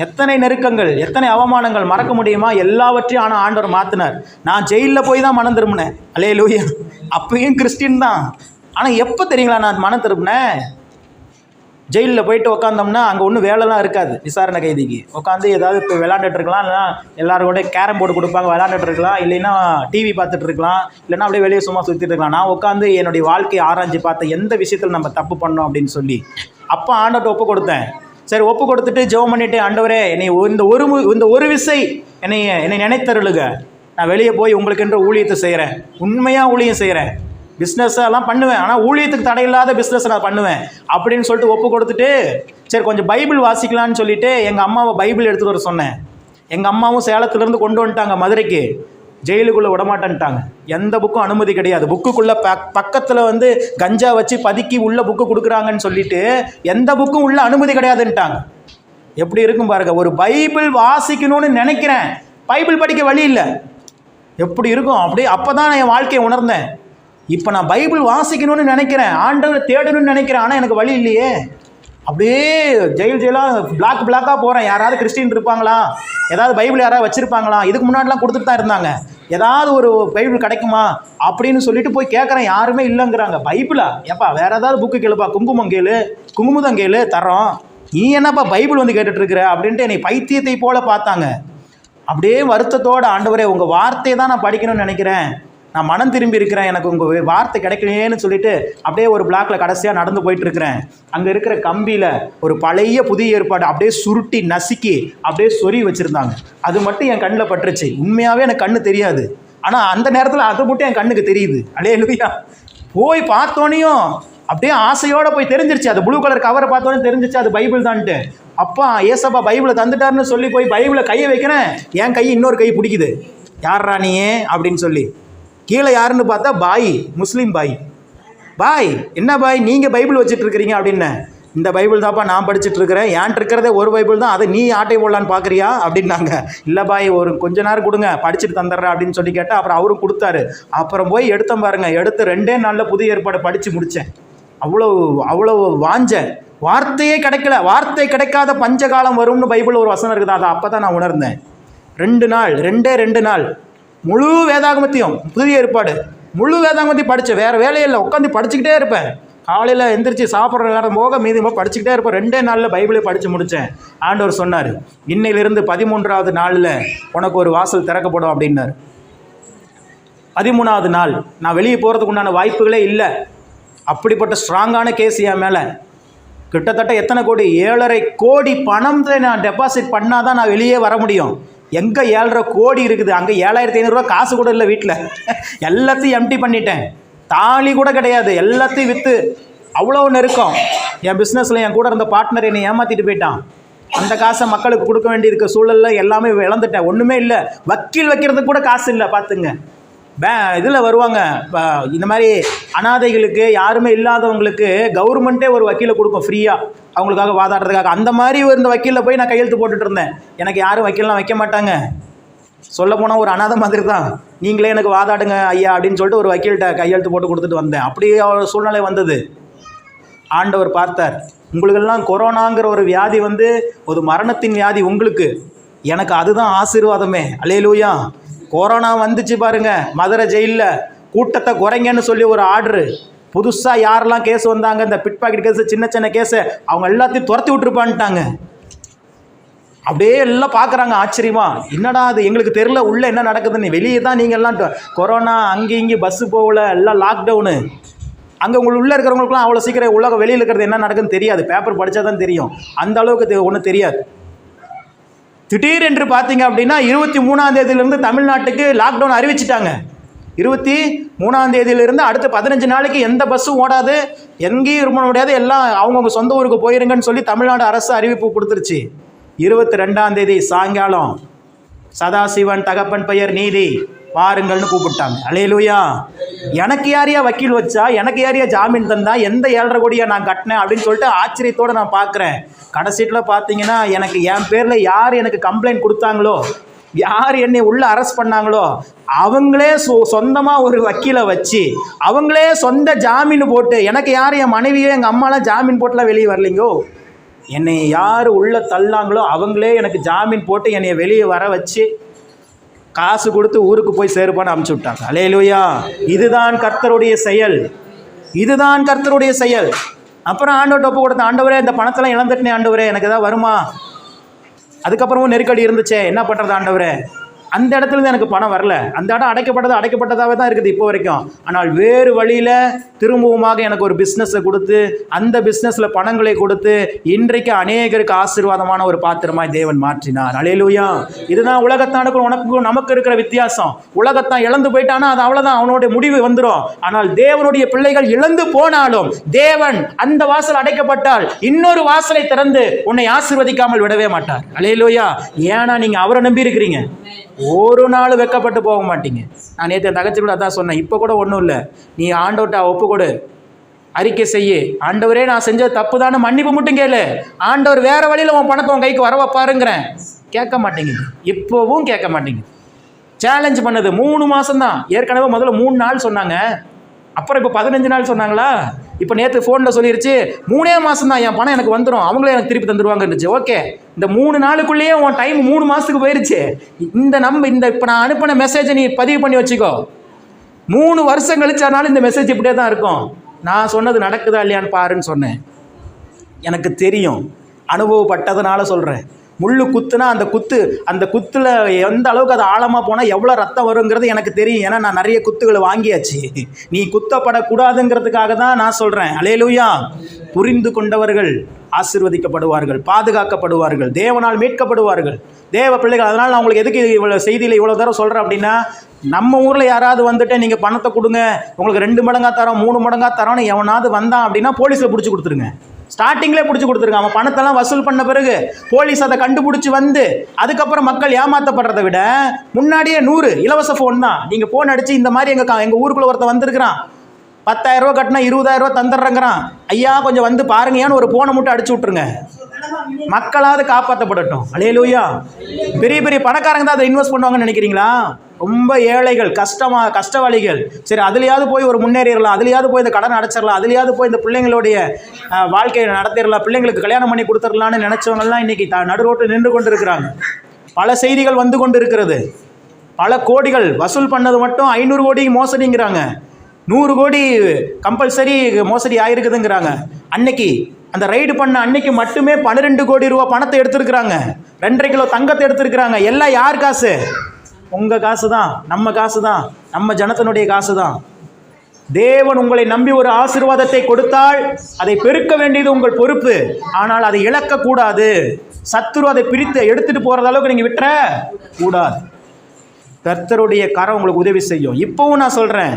S1: எத்தனை நெருக்கங்கள், எத்தனை அவமானங்கள் மறக்க முடியுமா? எல்லாவற்றையும் ஆனால் ஆண்டவர் மாற்றினார். நான் ஜெயிலில் போய் தான் மனம் திரும்பினேன். அல்லேலூயா. அப்பயும் கிறிஸ்டின் தான். ஆனால் எப்போ தெரியுங்களா நான் மனம் திரும்பினேன்? ஜெயிலில் போயிட்டு உட்காந்தோம்னா அங்கே ஒன்றும் வேலைலாம் இருக்காது. விசாரணை கைதிக்கு உட்காந்து ஏதாவது இப்போ விளாண்டுட்டு இருக்கலாம், இல்லைனா எல்லாரும் கூட கேரம் போர்டு கொடுப்பாங்க, விளாண்டுட்டு இருக்கலாம், இல்லைன்னா டிவி பார்த்துட்டு இருக்கலாம், இல்லைனா அப்படியே வெளியே சும்மா சுற்றிட்டு இருக்கலாம். நான் உட்காந்து என்னுடைய வாழ்க்கையை ஆராய்ச்சி பார்த்தேன், எந்த விஷயத்தில் நம்ம தப்பு பண்ணோம் அப்படின்னு சொல்லி. அப்போ ஆண்டவர்கிட்ட ஒப்பு கொடுத்தேன். சரி, ஒப்பு கொடுத்துட்டு ஜெபம் பண்ணிவிட்டு, ஆண்டவரே என்னை இந்த ஒரு விசை என்னை நினைத்தருளுங்க, நான் வெளியே போய் உங்களுக்கென்று ஊழியத்தை செய்கிறேன், உண்மையாக ஊழியம் செய்கிறேன், பிஸ்னஸ் எல்லாம் பண்ணுவேன், ஆனால் ஊழியத்துக்கு தடையில்லாத பிஸ்னஸ் நான் பண்ணுவேன் அப்படின்னு சொல்லிட்டு ஒப்பு கொடுத்துட்டு, சரி கொஞ்சம் பைபிள் வாசிக்கலான்னு சொல்லிவிட்டு எங்கள் அம்மாவை பைபிள் எடுத்துகிட்டு வர சொன்னேன். எங்கள் அம்மாவும் சேலத்துலேருந்து கொண்டு வந்துட்டாங்க மதுரைக்கு. ஜெயிலுக்குள்ளே விடமாட்டேன்ட்டாங்க. எந்த புக்கும் அனுமதி கிடையாது. புக்குக்குள்ளே பக்கத்தில் வந்து கஞ்சா வச்சு பதுக்கி உள்ள புக்கு கொடுக்குறாங்கன்னு சொல்லிட்டு எந்த புக்கும் உள்ள அனுமதி கிடையாதுன்ட்டாங்க. எப்படி இருக்கும் பாருங்க. ஒரு பைபிள் வாசிக்கணும்னு நினைக்கிறேன், பைபிள் படிக்க வழி இல்லை. எப்படி இருக்கும்? அப்படியே அப்போ தான் நான் என் வாழ்க்கையை உணர்ந்தேன். இப்போ நான் பைபிள் வாசிக்கணும்னு நினைக்கிறேன், ஆண்டவரை தேடணும்னு நினைக்கிறேன், ஆனால் எனக்கு வழி இல்லையே. அப்படியே ஜெயிலாக பிளாக்காக போகிறேன். யாராவது கிறிஸ்டின் இருப்பாங்களா, ஏதாவது பைபிள் யாராவது வச்சுருப்பாங்களா? இதுக்கு முன்னாடிலாம் கொடுத்துட்டு தான் இருந்தாங்க. ஏதாவது ஒரு பைபிள் கிடைக்குமா அப்படின்னு சொல்லிட்டு போய் கேட்குறேன், யாருமே இல்லைங்கிறாங்க. பைபிளா? ஏப்பா வேற ஏதாவது புக்கு கேளுப்பா, குங்குமம் கேளு தரோம், நீ என்னப்பா பைபிள் வந்து கேட்டுட்டு இருக்கிற அப்படின்ட்டு என்னை பைத்தியத்தை போல பார்த்தாங்க. அப்படியே வருத்தத்தோடு, ஆண்டவரே உங்கள் வார்த்தையை தான் நான் படிக்கணும்னு நினைக்கிறேன், நான் மனம் திரும்பி இருக்கிறேன், எனக்கு உங்கள் வார்த்தை கிடைக்கலையேன்னு சொல்லிட்டு அப்படியே ஒரு பிளாக்ல கடைசியாக நடந்து போயிட்டு இருக்கிறேன். அங்கே இருக்கிற கம்பியில் ஒரு பழைய புதிய ஏற்பாடு அப்படியே சுருட்டி நசுக்கி அப்படியே சொறி வச்சுருந்தாங்க. அது மட்டும் என் கண்ணில் பட்டுருச்சு. உண்மையாகவே எனக்கு கண்ணு தெரியாது, ஆனால் அந்த நேரத்தில் அது மட்டும் என் கண்ணுக்கு தெரியுது. அல்லேலூயா. போய் பார்த்தோனையும் அப்படியே ஆசையோடு போய் தெரிஞ்சிருச்சு, அது ப்ளூ கலர் கவரை பார்த்தோன்னே தெரிஞ்சிச்சு அது பைபிள் தான்ட்டு. அப்பா ஏசப்பா பைபிளை தந்துட்டாருன்னு சொல்லி போய் பைபிளை கையை வைக்கிறேன், என் கை இன்னொரு கை பிடிக்குது. யார்ரா நீயே அப்படின்னு சொல்லி. கீழே யாருன்னு பார்த்தா பாய், முஸ்லீம் பாய் என்ன பாய் நீங்கள் பைபிள் வச்சுட்டு இருக்கிறீங்க அப்படின்னு. இந்த பைபிள் தான்ப்பா நான் படிச்சுட்டு இருக்கிறேன், ஏன்ட்டு இருக்கிறதே ஒரு பைபிள் தான், அதை நீ ஆட்டை போடலான்னு பார்க்குறியா அப்படின்னாங்க. இல்லை பாய் ஒரு கொஞ்ச நேரம் கொடுங்க படிச்சுட்டு தந்துடுறேன் அப்படின்னு சொல்லி கேட்டால் அப்புறம் அவரும் கொடுத்தாரு. அப்புறம் போய் எடுத்தேன் பாருங்க, எடுத்து 2 நாளில் புதிய ஏற்பாடு படித்து முடித்தேன். அவ்வளோ வாஞ்சேன். வார்த்தையே கிடைக்கல, வார்த்தை கிடைக்காத பஞ்சகாலம் வரும்னு பைபிள் ஒரு வசனம் இருக்குது, அதை அப்போ தான் நான் உணர்ந்தேன். 2 நாள் முழு வேதாகமத்தையும், புதிய ஏற்பாடு முழு வேதாகமத்தையும் படித்தேன். வேறு வேலையில் உட்காந்து படிச்சுக்கிட்டே இருப்பேன். காலையில் எந்திரிச்சு சாப்பிட்ற நேரம் போக மீதி படிச்சுக்கிட்டே இருப்பேன். 2 நாளில் பைபிளை படித்து முடித்தேன். ஆண்டவர் சொன்னார், இன்னையிலிருந்து 13வது நாளில் உனக்கு ஒரு வாசல் திறக்கப்படும் அப்படின்னார். 13வது நாள் நான் வெளியே போகிறதுக்கு உண்டான வாய்ப்புகளே இல்லை. அப்படிப்பட்ட ஸ்ட்ராங்கான கேஸ் என் மேலே. கிட்டத்தட்ட எத்தனை கோடி, 7.5 கோடி பணம் நான் டெபாசிட் பண்ணால் தான் நான் வெளியே வர முடியும். எங்கே 7.5 கோடி இருக்குது, அங்கே 7,500 காசு கூட இல்லை வீட்டில். எல்லாத்தையும் எம்டி பண்ணிட்டேன், தாலி கூட கிடையாது, எல்லாத்தையும் விற்று. அவ்வளோ நெருக்கம். என் பிஸ்னஸில் என் கூட இருந்த பார்ட்னர் என்னை ஏமாற்றிட்டு போயிட்டான். அந்த காசை மக்களுக்கு கொடுக்க வேண்டியிருக்க சூழலில் எல்லாமே இழந்துட்டேன். ஒன்றுமே இல்லை, வக்கீல் வைக்கிறதுக்கு கூட காசு இல்லை பார்த்துங்க. இதில் வருவாங்க இந்த மாதிரி அனாதைகளுக்கு, யாருமே இல்லாதவங்களுக்கு கவர்மெண்ட்டே ஒரு வக்கீலை கொடுக்கும் ஃப்ரீயாக, அவங்களுக்காக வாதாடுறதுக்காக. அந்த மாதிரி இந்த வக்கீலில் போய் நான் கையெழுத்து போட்டுட்டு இருந்தேன். எனக்கு யாரும் வக்கீல்லாம் வைக்க மாட்டாங்க, சொல்ல போனால் ஒரு அனாதை மாதிரி தான். நீங்களே எனக்கு வாதாடுங்க ஐயா அப்படின்னு சொல்லிட்டு ஒரு வக்கீல்கிட்ட கையெழுத்து போட்டு கொடுத்துட்டு வந்தேன். அப்படியே ஒரு சூழ்நிலை வந்தது. ஆண்டவர் பார்த்தார், உங்களுக்கெல்லாம் கொரோனாங்கிற ஒரு வியாதி வந்து ஒரு மரணத்தின் வியாதி உங்களுக்கு, எனக்கு அதுதான் ஆசீர்வாதமே. அல்லேலூயா. கொரோனா வந்துச்சு பாருங்க, மதுரை ஜெயிலில் கூட்டத்தை குறைங்கன்னு சொல்லி ஒரு ஆர்டரு. புதுசாக யாரெல்லாம் கேஸ் வந்தாங்க, இந்த பிட் பாக்கெட் கேஸு, சின்ன கேஸு, அவங்க எல்லாத்தையும் துரத்தி விட்டுருப்பான்ட்டாங்க. அப்படியே எல்லாம் பார்க்குறாங்க ஆச்சரியமா, என்னடா அது எங்களுக்கு தெரியல உள்ளே என்ன நடக்குதுன்னு. வெளியே தான் நீங்கள் எல்லாம் கொரோனா, அங்கே இங்கே பஸ்ஸு போகல, எல்லாம் லாக்டவுனு. அங்கே உங்களுக்கு உள்ளே இருக்கிறவங்களுக்குலாம் அவ்வளோ சீக்கிரம் உலக வெளியில் இருக்கிறது என்ன நடக்குதுன்னு தெரியாது, பேப்பர் படித்தா தான் தெரியும். அந்த அளவுக்கு ஒன்றும் தெரியாது. திடீரென்று பார்த்தீங்க அப்படின்னா 23ஆம் தேதியிலிருந்து தமிழ்நாட்டுக்கு லாக்டவுன் அறிவிச்சிட்டாங்க. 23ஆம் தேதியிலிருந்து அடுத்த 15 நாளைக்கு எந்த பஸ்ஸும் ஓடாது, எங்கேயும் இருக்க முடியாது, எல்லாம் அவங்கவுங்க சொந்த ஊருக்கு போயிருங்கன்னு சொல்லி தமிழ்நாடு அரசு அறிவிப்பு கொடுத்துருச்சு. 22ஆம் தேதி சாயங்காலம் சதாசிவன் தகப்பன் பெயர் நீதி பாருங்கள்னு கூப்பிட்டாங்க. அல்லேலூயா. எனக்கு யாரையா வக்கீல் வச்சா, எனக்கு யாரையா ஜாமீன் தந்தா, எந்த 7.5 கோடியா நான் கட்டினேன் அப்படின்னு சொல்லிட்டு ஆச்சரியத்தோடு நான் பார்க்குறேன். கடைசீட்டில் பார்த்தீங்கன்னா எனக்கு என் பேரில் யார் எனக்கு கம்ப்ளைண்ட் கொடுத்தாங்களோ, யார் என்னை உள்ளே அரெஸ்ட் பண்ணாங்களோ, அவங்களே சொந்தமாக ஒரு வக்கீலை வச்சு அவங்களே சொந்த ஜாமீன் போட்டு, எனக்கு யார் என் மனைவியோ எங்கள் அம்மாலாம் ஜாமீன் போட்டுலாம் வெளியே வரலைங்கோ, என்னை யார் உள்ளே தள்ளாங்களோ அவங்களே எனக்கு ஜாமீன் போட்டு என்னை வெளியே வர வச்சு காசு கொடுத்து ஊருக்கு போய் சேருப்பான்னு அனுப்பிச்சு விட்டாங்க. அல்லேலூயா. இதுதான் கர்த்தருடைய செயல், இதுதான் கர்த்தருடைய செயல். அப்புறம் ஆண்டவர்கிட்ட ஒப்பு கொடுத்த, ஆண்டவரே இந்த பணத்தெல்லாம் இழந்துட்டேனே ஆண்டவரே, எனக்கு ஏதாவது வருமா? அதுக்கப்புறமும் நெருக்கடி இருந்துச்சே, என்ன பண்ணுறது ஆண்டவரே? அந்த இடத்துலேருந்து எனக்கு பணம் வரல, அந்த இடம் அடைக்கப்பட்டதாகவே தான் இருக்குது இப்போ வரைக்கும். ஆனால் வேறு வழியில் திரும்பவுமாக எனக்கு ஒரு பிஸ்னஸை கொடுத்து, அந்த பிஸ்னஸில் பணங்களை கொடுத்து இன்றைக்கு அநேகருக்கு ஆசீர்வாதமான ஒரு பாத்திரமாய் தேவன் மாற்றினார். அல்லேலூயா. இதுதான் உலகத்தானுக்கும் உனக்கும் நமக்கு இருக்கிற வித்தியாசம். உலகத்தான் இழந்து போயிட்டானா அது அவ்வளோதான், அவனுடைய முடிவு வந்துடும். ஆனால் தேவனுடைய பிள்ளைகள் இழந்து போனாலும் தேவன் அந்த வாசல் அடைக்கப்பட்டால் இன்னொரு வாசலை திறந்து உன்னை ஆசீர்வதிக்காமல் விடவே மாட்டார். அல்லேலூயா. ஏன்னா நீங்கள் அவரை நம்பி இருக்கிறீங்க, ஒரு நாள் வெக்கப்பட்டு போக மாட்டீங்க. நான் நேற்று தகச்சி கூட அதான் சொன்னேன். இப்போ கூட ஒன்றும் இல்லை, நீ ஆண்டவர்கிட்ட ஒப்பு கொடு, அறிக்கை செய்ய, ஆண்டவரே நான் செஞ்சது தப்பு தானே மன்னிப்பு மட்டும் கேளு, ஆண்டவர் வேற வழியில் உன் பணத்தை உன் கைக்கு வர வைப்பாருங்கிறேன். கேட்க மாட்டேங்குது, இப்போவும் கேட்க மாட்டேங்குது. சேலஞ்ச் பண்ணது 3 மாதம் தான். ஏற்கனவே முதல்ல 3 நாள் சொன்னாங்க, அப்புறம் இப்போ 15 நாள் சொன்னாங்களா? இப்போ நேற்று ஃபோனில் சொல்லிருச்சு 3 மாதம் தான் என் பணம் எனக்கு வந்துடும், அவங்களே எனக்கு திருப்பி தந்துடுவாங்கன்னுச்சு. ஓகே, இந்த 3 நாளுக்குள்ளேயே உன் டைம் 3 மாதத்துக்கு போயிருச்சு. இந்த இப்போ நான் அனுப்பின மெசேஜை நீ பதிவு பண்ணி வச்சுக்கோ. 3 வருஷம் கழிச்சானாலும் இந்த மெசேஜ் இப்படியே தான் இருக்கும். நான் சொன்னது நடக்குதா இல்லையான்னு பாருன்னு சொன்னேன். எனக்கு தெரியும், அனுபவப்பட்டதுனால சொல்கிறேன். முள்ளு குத்துனா அந்த குத்தில் எந்த அளவுக்கு அது ஆழமாக போனால் எவ்வளோ ரத்தம் வருங்கிறது எனக்கு தெரியும். ஏன்னா நான் நிறைய குத்துகளை வாங்கியாச்சு. நீ குத்தப்படக்கூடாதுங்கிறதுக்காக தான் நான் சொல்கிறேன். அல்லேலூயா. புரிந்து கொண்டவர்கள் ஆசீர்வதிக்கப்படுவார்கள், பாதுகாக்கப்படுவார்கள், தேவனால் மீட்கப்படுவார்கள், தேவ பிள்ளைகள். அதனால் நான் உங்களுக்கு எதுக்கு இவ்வளோ செய்தியில் இவ்வளோ தூரம் சொல்கிறேன் அப்படின்னா, நம்ம ஊரில் யாராவது வந்துட்டு நீங்கள் பணத்தை கொடுங்க, உங்களுக்கு 2 மடங்காக தரோம் 3 மடங்காக தரோன்னு எவனாவது வந்தான் அப்படின்னா போலீஸில் பிடிச்சி கொடுத்துருங்க. ஸ்டார்டிங்லேயே பிடிச்சி கொடுத்துருங்க. அவன் பணத்தெல்லாம் வசூல் பண்ண பிறகு போலீஸ் அதை கண்டுபிடிச்சி வந்து அதுக்கப்புறம் மக்கள் ஏமாற்றப்படுறதை விட முன்னாடியே 100 இலவச ஃபோன் தான். நீங்கள் ஃபோன் அடித்து இந்த மாதிரி எங்கள் ஊருக்குள்ளே ஒருத்தர் வந்திருக்கிறான், 10,000 ரூபா கட்டினா 20,000 ரூபா தந்துடுறேங்கிறான், ஐயா கொஞ்சம் வந்து பாருங்கயான்னு ஒரு ஃபோனை மட்டும் அடிச்சு விட்ருங்க. மக்களாவது காப்பாற்றப்படட்டும். அல்லேலூயா. பெரிய பெரிய பணக்காரங்க தான் அதை இன்வெஸ்ட் பண்ணுவாங்கன்னு நினைக்கிறீங்களா? ரொம்ப ஏழைகள், கஷ்டவாளிகள், சரி அதுலையாவது போய் ஒரு முன்னேறிடலாம், அதுலையாவது போய் இந்த கடன் அடைச்சிடலாம், அதுலையாவது போய் இந்த பிள்ளைங்களுடைய வாழ்க்கையை நடத்திடலாம், பிள்ளைங்களுக்கு கல்யாணம் பண்ணி கொடுத்துடலான்னு நினச்சவங்கெல்லாம் இன்றைக்கி நடு ரோட்டில் நின்று கொண்டு இருக்கிறாங்க. பல செய்திகள் வந்து கொண்டு இருக்கிறது. பல கோடிகள் வசூல் பண்ணது மட்டும் 500 கோடி மோசடிங்கிறாங்க, 100 கோடி கம்பல்சரி மோசடி ஆகிருக்குதுங்கிறாங்க. அன்னைக்கு அந்த ரைடு பண்ண அன்னைக்கு மட்டுமே 12 கோடி ரூபா பணத்தை எடுத்துருக்குறாங்க, 2.5 கிலோ தங்கத்தை எடுத்துருக்குறாங்க. எல்லாம் யார் காசு? உங்கள் காசு தான், நம்ம காசு தான், நம்ம ஜனத்தினுடைய காசு தான். தேவன் உங்களை நம்பி ஒரு ஆசீர்வாதத்தை கொடுத்தால் அதை பெருக்க வேண்டியது உங்கள் பொறுப்பு. ஆனால் அதை இழக்கக்கூடாது. சத்துரு அதை பிரித்து எடுத்துகிட்டு போகிற அளவுக்கு நீங்கள் விட்டுற கூடாது. கர்த்தருடைய கரம் உங்களுக்கு உதவி செய்யும். இப்போவும் நான் சொல்கிறேன்,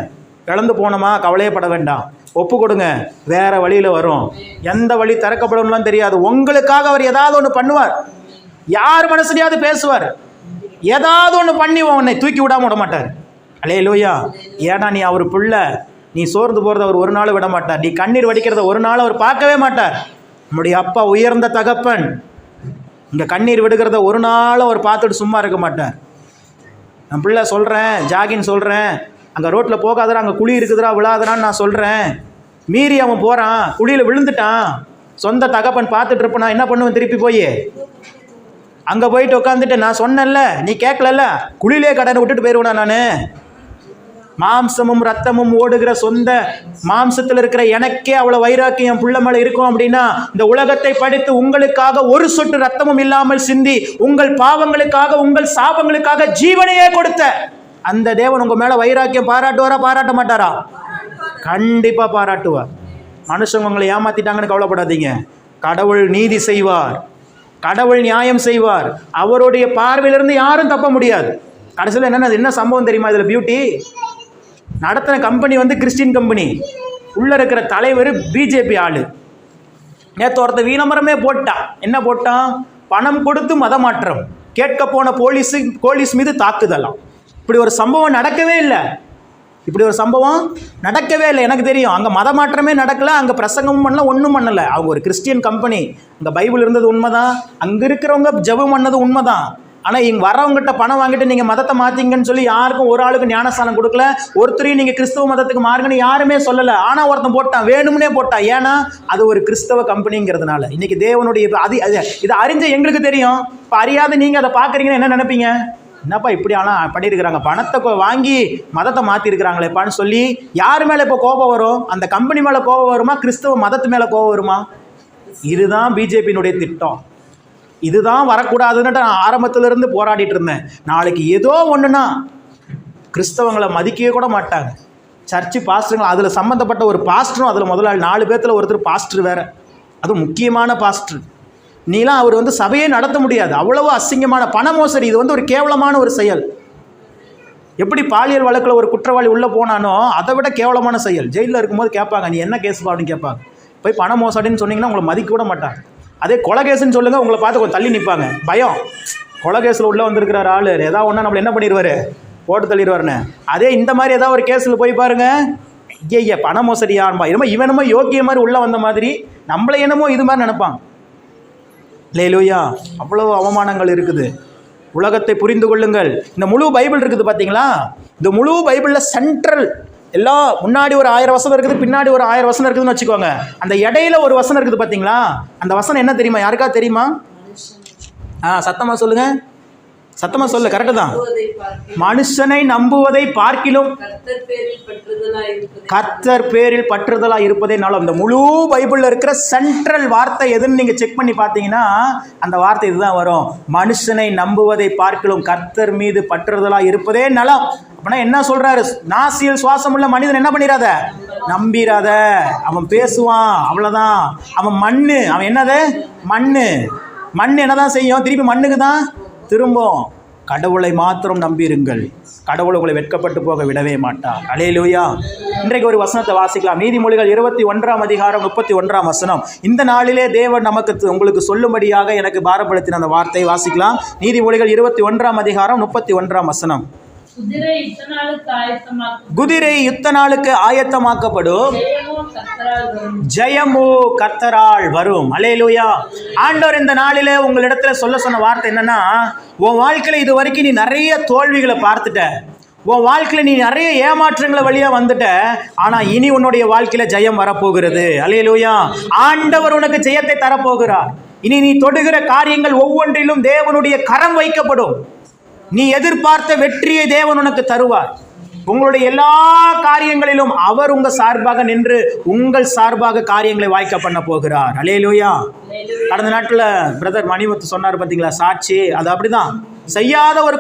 S1: இழந்து போனோமா கவலையப்பட வேண்டாம், ஒப்பு கொடுங்க, வேற வழியில் வரும். எந்த வழி திறக்கப்படும்லாம் தெரியாது. உங்களுக்காக அவர் ஏதாவது ஒன்று பண்ணுவார், யார் மனசுலையாவது பேசுவார், ஏதாவது ஒன்று பண்ணி உன்னை தூக்கி விடாம விட மாட்டார். அல்லேலூயா. ஏன்னா நீ அவர் பிள்ளை, நீ சோர்ந்து போகிறத அவர் ஒரு நாள் விட மாட்டார், நீ கண்ணீர் வடிக்கிறத ஒரு நாள் அவர் பார்க்கவே மாட்டார். நம்முடைய அப்பா உயர்ந்த தகப்பன், இங்கே கண்ணீர் விடுகிறத ஒரு நாள் அவர் பார்த்துட்டு சும்மா இருக்க மாட்டார். நான் பிள்ளை சொல்கிறேன், ஜாகின்னு சொல்கிறேன், அங்கே ரோட்டில் போகாதரா, அங்கே குழி இருக்குதுரா விழாதரான்னு நான் சொல்கிறேன். மீறி அவன் போகிறான், குழியில் விழுந்துட்டான், சொந்த தகப்பன் பார்த்துட்டு இருப்பேன். நான் என்ன பண்ணுவேன்? திருப்பி போய் அங்கே போயிட்டு உட்காந்துட்டு நான் சொன்னேன்ல, நீ கேட்கலல்ல, குழியிலே கடனை விட்டுட்டு போயிடுவேனா? நான் மாம்சமும் ரத்தமும் ஓடுகிற சொந்த மாம்சத்தில் இருக்கிற எனக்கே அவ்வளோ வைராக்கியம் புள்ள மேலே இருக்கும் அப்படின்னா, இந்த உலகத்தை படித்து உங்களுக்காக ஒரு சொட்டு ரத்தமும் இல்லாமல் சிந்தி உங்கள் பாவங்களுக்காக உங்கள் சாபங்களுக்காக ஜீவனையே கொடுத்த அந்த தேவன் உங்கள் மேலே வைராக்கியம் பாராட்டுவாரா பாராட்ட மாட்டாரா? கண்டிப்பாக பாராட்டுவார். மனுஷங்க உங்களை ஏமாத்திட்டாங்கன்னு கவலைப்படாதீங்க. கடவுள் நீதி செய்வார், கடவுள் நியாயம் செய்வார். அவருடைய பார்வையிலிருந்து யாரும் தப்ப முடியாது. கடைசியில் என்ன சம்பவம் தெரியுமா? இதில் பியூட்டி, நடத்தின கம்பெனி வந்து கிறிஸ்டின் கம்பெனி, உள்ளே இருக்கிற தலைவர் பிஜேபி ஆளு. நேற்று ஒருத்த வீணமரமே போட்டான். என்ன போட்டான்? பணம் கொடுத்து மதமாற்றம், கேட்க போன போலீஸ் மீது தாக்குதலாம். இப்படி ஒரு சம்பவம் நடக்கவே இல்லை. எனக்கு தெரியும். அங்கே மத மாற்றமே நடக்கலை, அங்கே பிரசங்கமும் பண்ணல, ஒன்றும் பண்ணலை. அவங்க ஒரு கிறிஸ்டியன் கம்பெனி, அங்கே பைபிள் இருந்தது உண்மைதான், அங்கே இருக்கிறவங்க ஜெபம் பண்ணது உண்மைதான். ஆனால் இங்கே வரவங்ககிட்ட பணம் வாங்கிட்டு நீங்கள் மதத்தை மாற்றிங்கன்னு சொல்லி யாருக்கும் ஒரு ஆளுக்கு ஞானஸ்தானம் கொடுக்கல, ஒருத்தரையும் நீங்கள் கிறிஸ்தவ மதத்துக்கு மாறுங்கன்னு யாருமே சொல்லலை. ஆனால் ஒருத்தன் போட்டான், வேணும்னே போட்டான். ஏன்னா அது ஒரு கிறிஸ்தவ கம்பெனிங்கிறதுனால. இன்றைக்கி தேவனுடைய இதை அறிஞ்ச எங்களுக்கு தெரியும். இப்போ அறியாத நீங்கள் அதை பார்க்குறீங்கன்னு என்ன நினைப்பீங்க? என்னப்பா இப்படி ஆனால் பண்ணியிருக்கிறாங்க, பணத்தை வாங்கி மதத்தை மாற்றிருக்கிறாங்களேப்பான்னு சொல்லி யார் மேலே இப்போ கோபம் வரும்? அந்த கம்பெனி மேலே கோபம் வருமா, கிறிஸ்தவ மதத்து மேலே கோபம் வருமா? இதுதான் பிஜேபியினுடைய திட்டம். இதுதான் வரக்கூடாதுன்னுட்டு நான் ஆரம்பத்திலிருந்து போராடிட்டு இருந்தேன். நாளைக்கு ஏதோ ஒன்றுனா கிறிஸ்தவங்களை மதிக்கவே கூட மாட்டாங்க. சர்ச்சு பாஸ்டருங்க, அதில் சம்மந்தப்பட்ட ஒரு பாஸ்டரும், அதில் முதலாளி 4 பேர்த்தில் ஒருத்தர் பாஸ்டர் வேறு, அதுவும் முக்கியமான பாஸ்டர். நீலாம் அவர் வந்து சபையே நடத்த முடியாது, அவ்வளவு அசிங்கமான பண மோசடி. இது வந்து ஒரு கேவலமான ஒரு செயல். எப்படி பாலியல் வழக்கில் ஒரு குற்றவாளி உள்ளே போனானோ அதை விட கேவலமான செயல். ஜெயிலில் இருக்கும்போது கேட்பாங்க, நீ என்ன கேஸ் அப்படின்னு கேட்பாங்க. போய் பண மோசடின்னு சொன்னீங்கன்னா உங்களை மதிக்க கூட மாட்டாங்க. அதே கொலை கேஸுன்னு சொல்லுங்கள், உங்களை பார்த்து கொஞ்சம் தள்ளி நிற்பாங்க, பயம். கொலை கேஸில் உள்ளே வந்திருக்கிறார் ஆள், ஏதாவது ஒன்றா நம்மளை என்ன பண்ணிடுவார், போட்டு தள்ளிடுவாருன்னு. அதே இந்த மாதிரி ஏதாவது ஒரு கேஸில் போய் பாருங்கள், ஐயா பண மோசடியான்பா, இவனமோ யோக்கிய மாதிரி உள்ளே வந்த மாதிரி, நம்மளை என்னமோ இது மாதிரி நினைப்பாங்க. அல்லேலூயா. அவ்வளவு அவமானங்கள் இருக்குது. உலகத்தை புரிந்து கொள்ளுங்கள். இந்த முழு பைபிள் இருக்குது பார்த்தீங்களா, இந்த முழு பைபிளில் சென்ட்ரல் எல்லாம் முன்னாடி ஒரு 1000 வசனம் இருக்குது, பின்னாடி ஒரு 1000 வசனம் இருக்குதுன்னு வச்சுக்கோங்க. அந்த இடையில ஒரு வசனம் இருக்குது பார்த்தீங்களா, அந்த வசனம் என்ன தெரியுமா? யாருக்கா தெரியுமா? சத்தமாக சொல்லுங்க, சத்தமாக சொல்ல. கரெக்டு தான். மனுஷனை நம்புவதை பார்க்கிலும் கர்த்தர் பேரில் பற்றுதலாக இருப்பதே நலம். இந்த முழு பைபிளில் இருக்கிற சென்ட்ரல் வார்த்தை எதுன்னு நீங்கள் செக் பண்ணி பார்த்தீங்கன்னா அந்த வார்த்தை இதுதான் வரும். மனுஷனை நம்புவதை பார்க்கிலும் கர்த்தர் மீது பற்றுதலாக இருப்பதே நலம். அப்படின்னா என்ன சொல்றாரு? நாசியில் சுவாசம் உள்ள மனிதன் என்ன பண்ணிடாத, நம்பிராத. அவன் பேசுவான், அவ்வளோதான். அவன் மண்ணு, அவன் என்னது? மண்ணு. மண் என்னதான் செய்யும்? திருப்பி மண்ணுக்கு தான் திரும்பும். கடவுளை மாத்திரம் நம்பியிருங்கள், கடவுள் உங்களை வெட்கப்பட்டு போக விடவே மாட்டார். அல்லேலூயா. இன்றைக்கு ஒரு வசனத்தை வாசிக்கலாம். நீதிமொழிகள் 21ஆம் அதிகாரம் 31ஆம் வசனம். இந்த நாளிலே தேவன் நமக்கு உங்களுக்கு சொல்லும்படியாக எனக்கு பாரப்படுத்தின அந்த வார்த்தை வாசிக்கலாம். நீதிமொழிகள் 21ஆம் அதிகாரம் 31ஆம் வசனம். குதிரை யுத்த நாளுக்கு ஆயத்தமாக்கப்படும், ஜெயமோ கர்த்தரால் வரும். அல்லேலூயா. ஆண்டவர் இந்த நாளிலே உங்களிடத்துல சொல்ல சொன்ன வார்த்தை என்னன்னா, உன் வாழ்க்கையில இது வரைக்கும் நீ நிறைய தோல்விகளை பார்த்துட்ட, உன் வாழ்க்கையில நீ நிறைய ஏமாற்றங்களை வழியா வந்துட்ட, ஆனா இனி உன்னுடைய வாழ்க்கையில ஜெயம் வரப்போகிறது. அல்லேலூயா. ஆண்டவர் உனக்கு ஜெயத்தை தரப்போகிறார். இனி நீ தொடுகிற காரியங்கள் ஒவ்வொன்றிலும் தேவனுடைய கரம் வைக்கப்படும். நீ எதிர்பார்த்த வெற்றியை தேவன் உனக்கு தருவார். உங்களுடைய எல்லா காரியங்களிலும் அவர் உங்க சார்பாக நின்று உங்கள் சார்பாக காரியங்களை வாய்க்க பண்ண போகிறார். அல்லேலூயா. கடந்த நாட்டில் பிரதர் மணிமுத்து சொன்னார் பார்த்தீங்களா, சாட்சி. அது அப்படிதான். செய்யாத ஒரு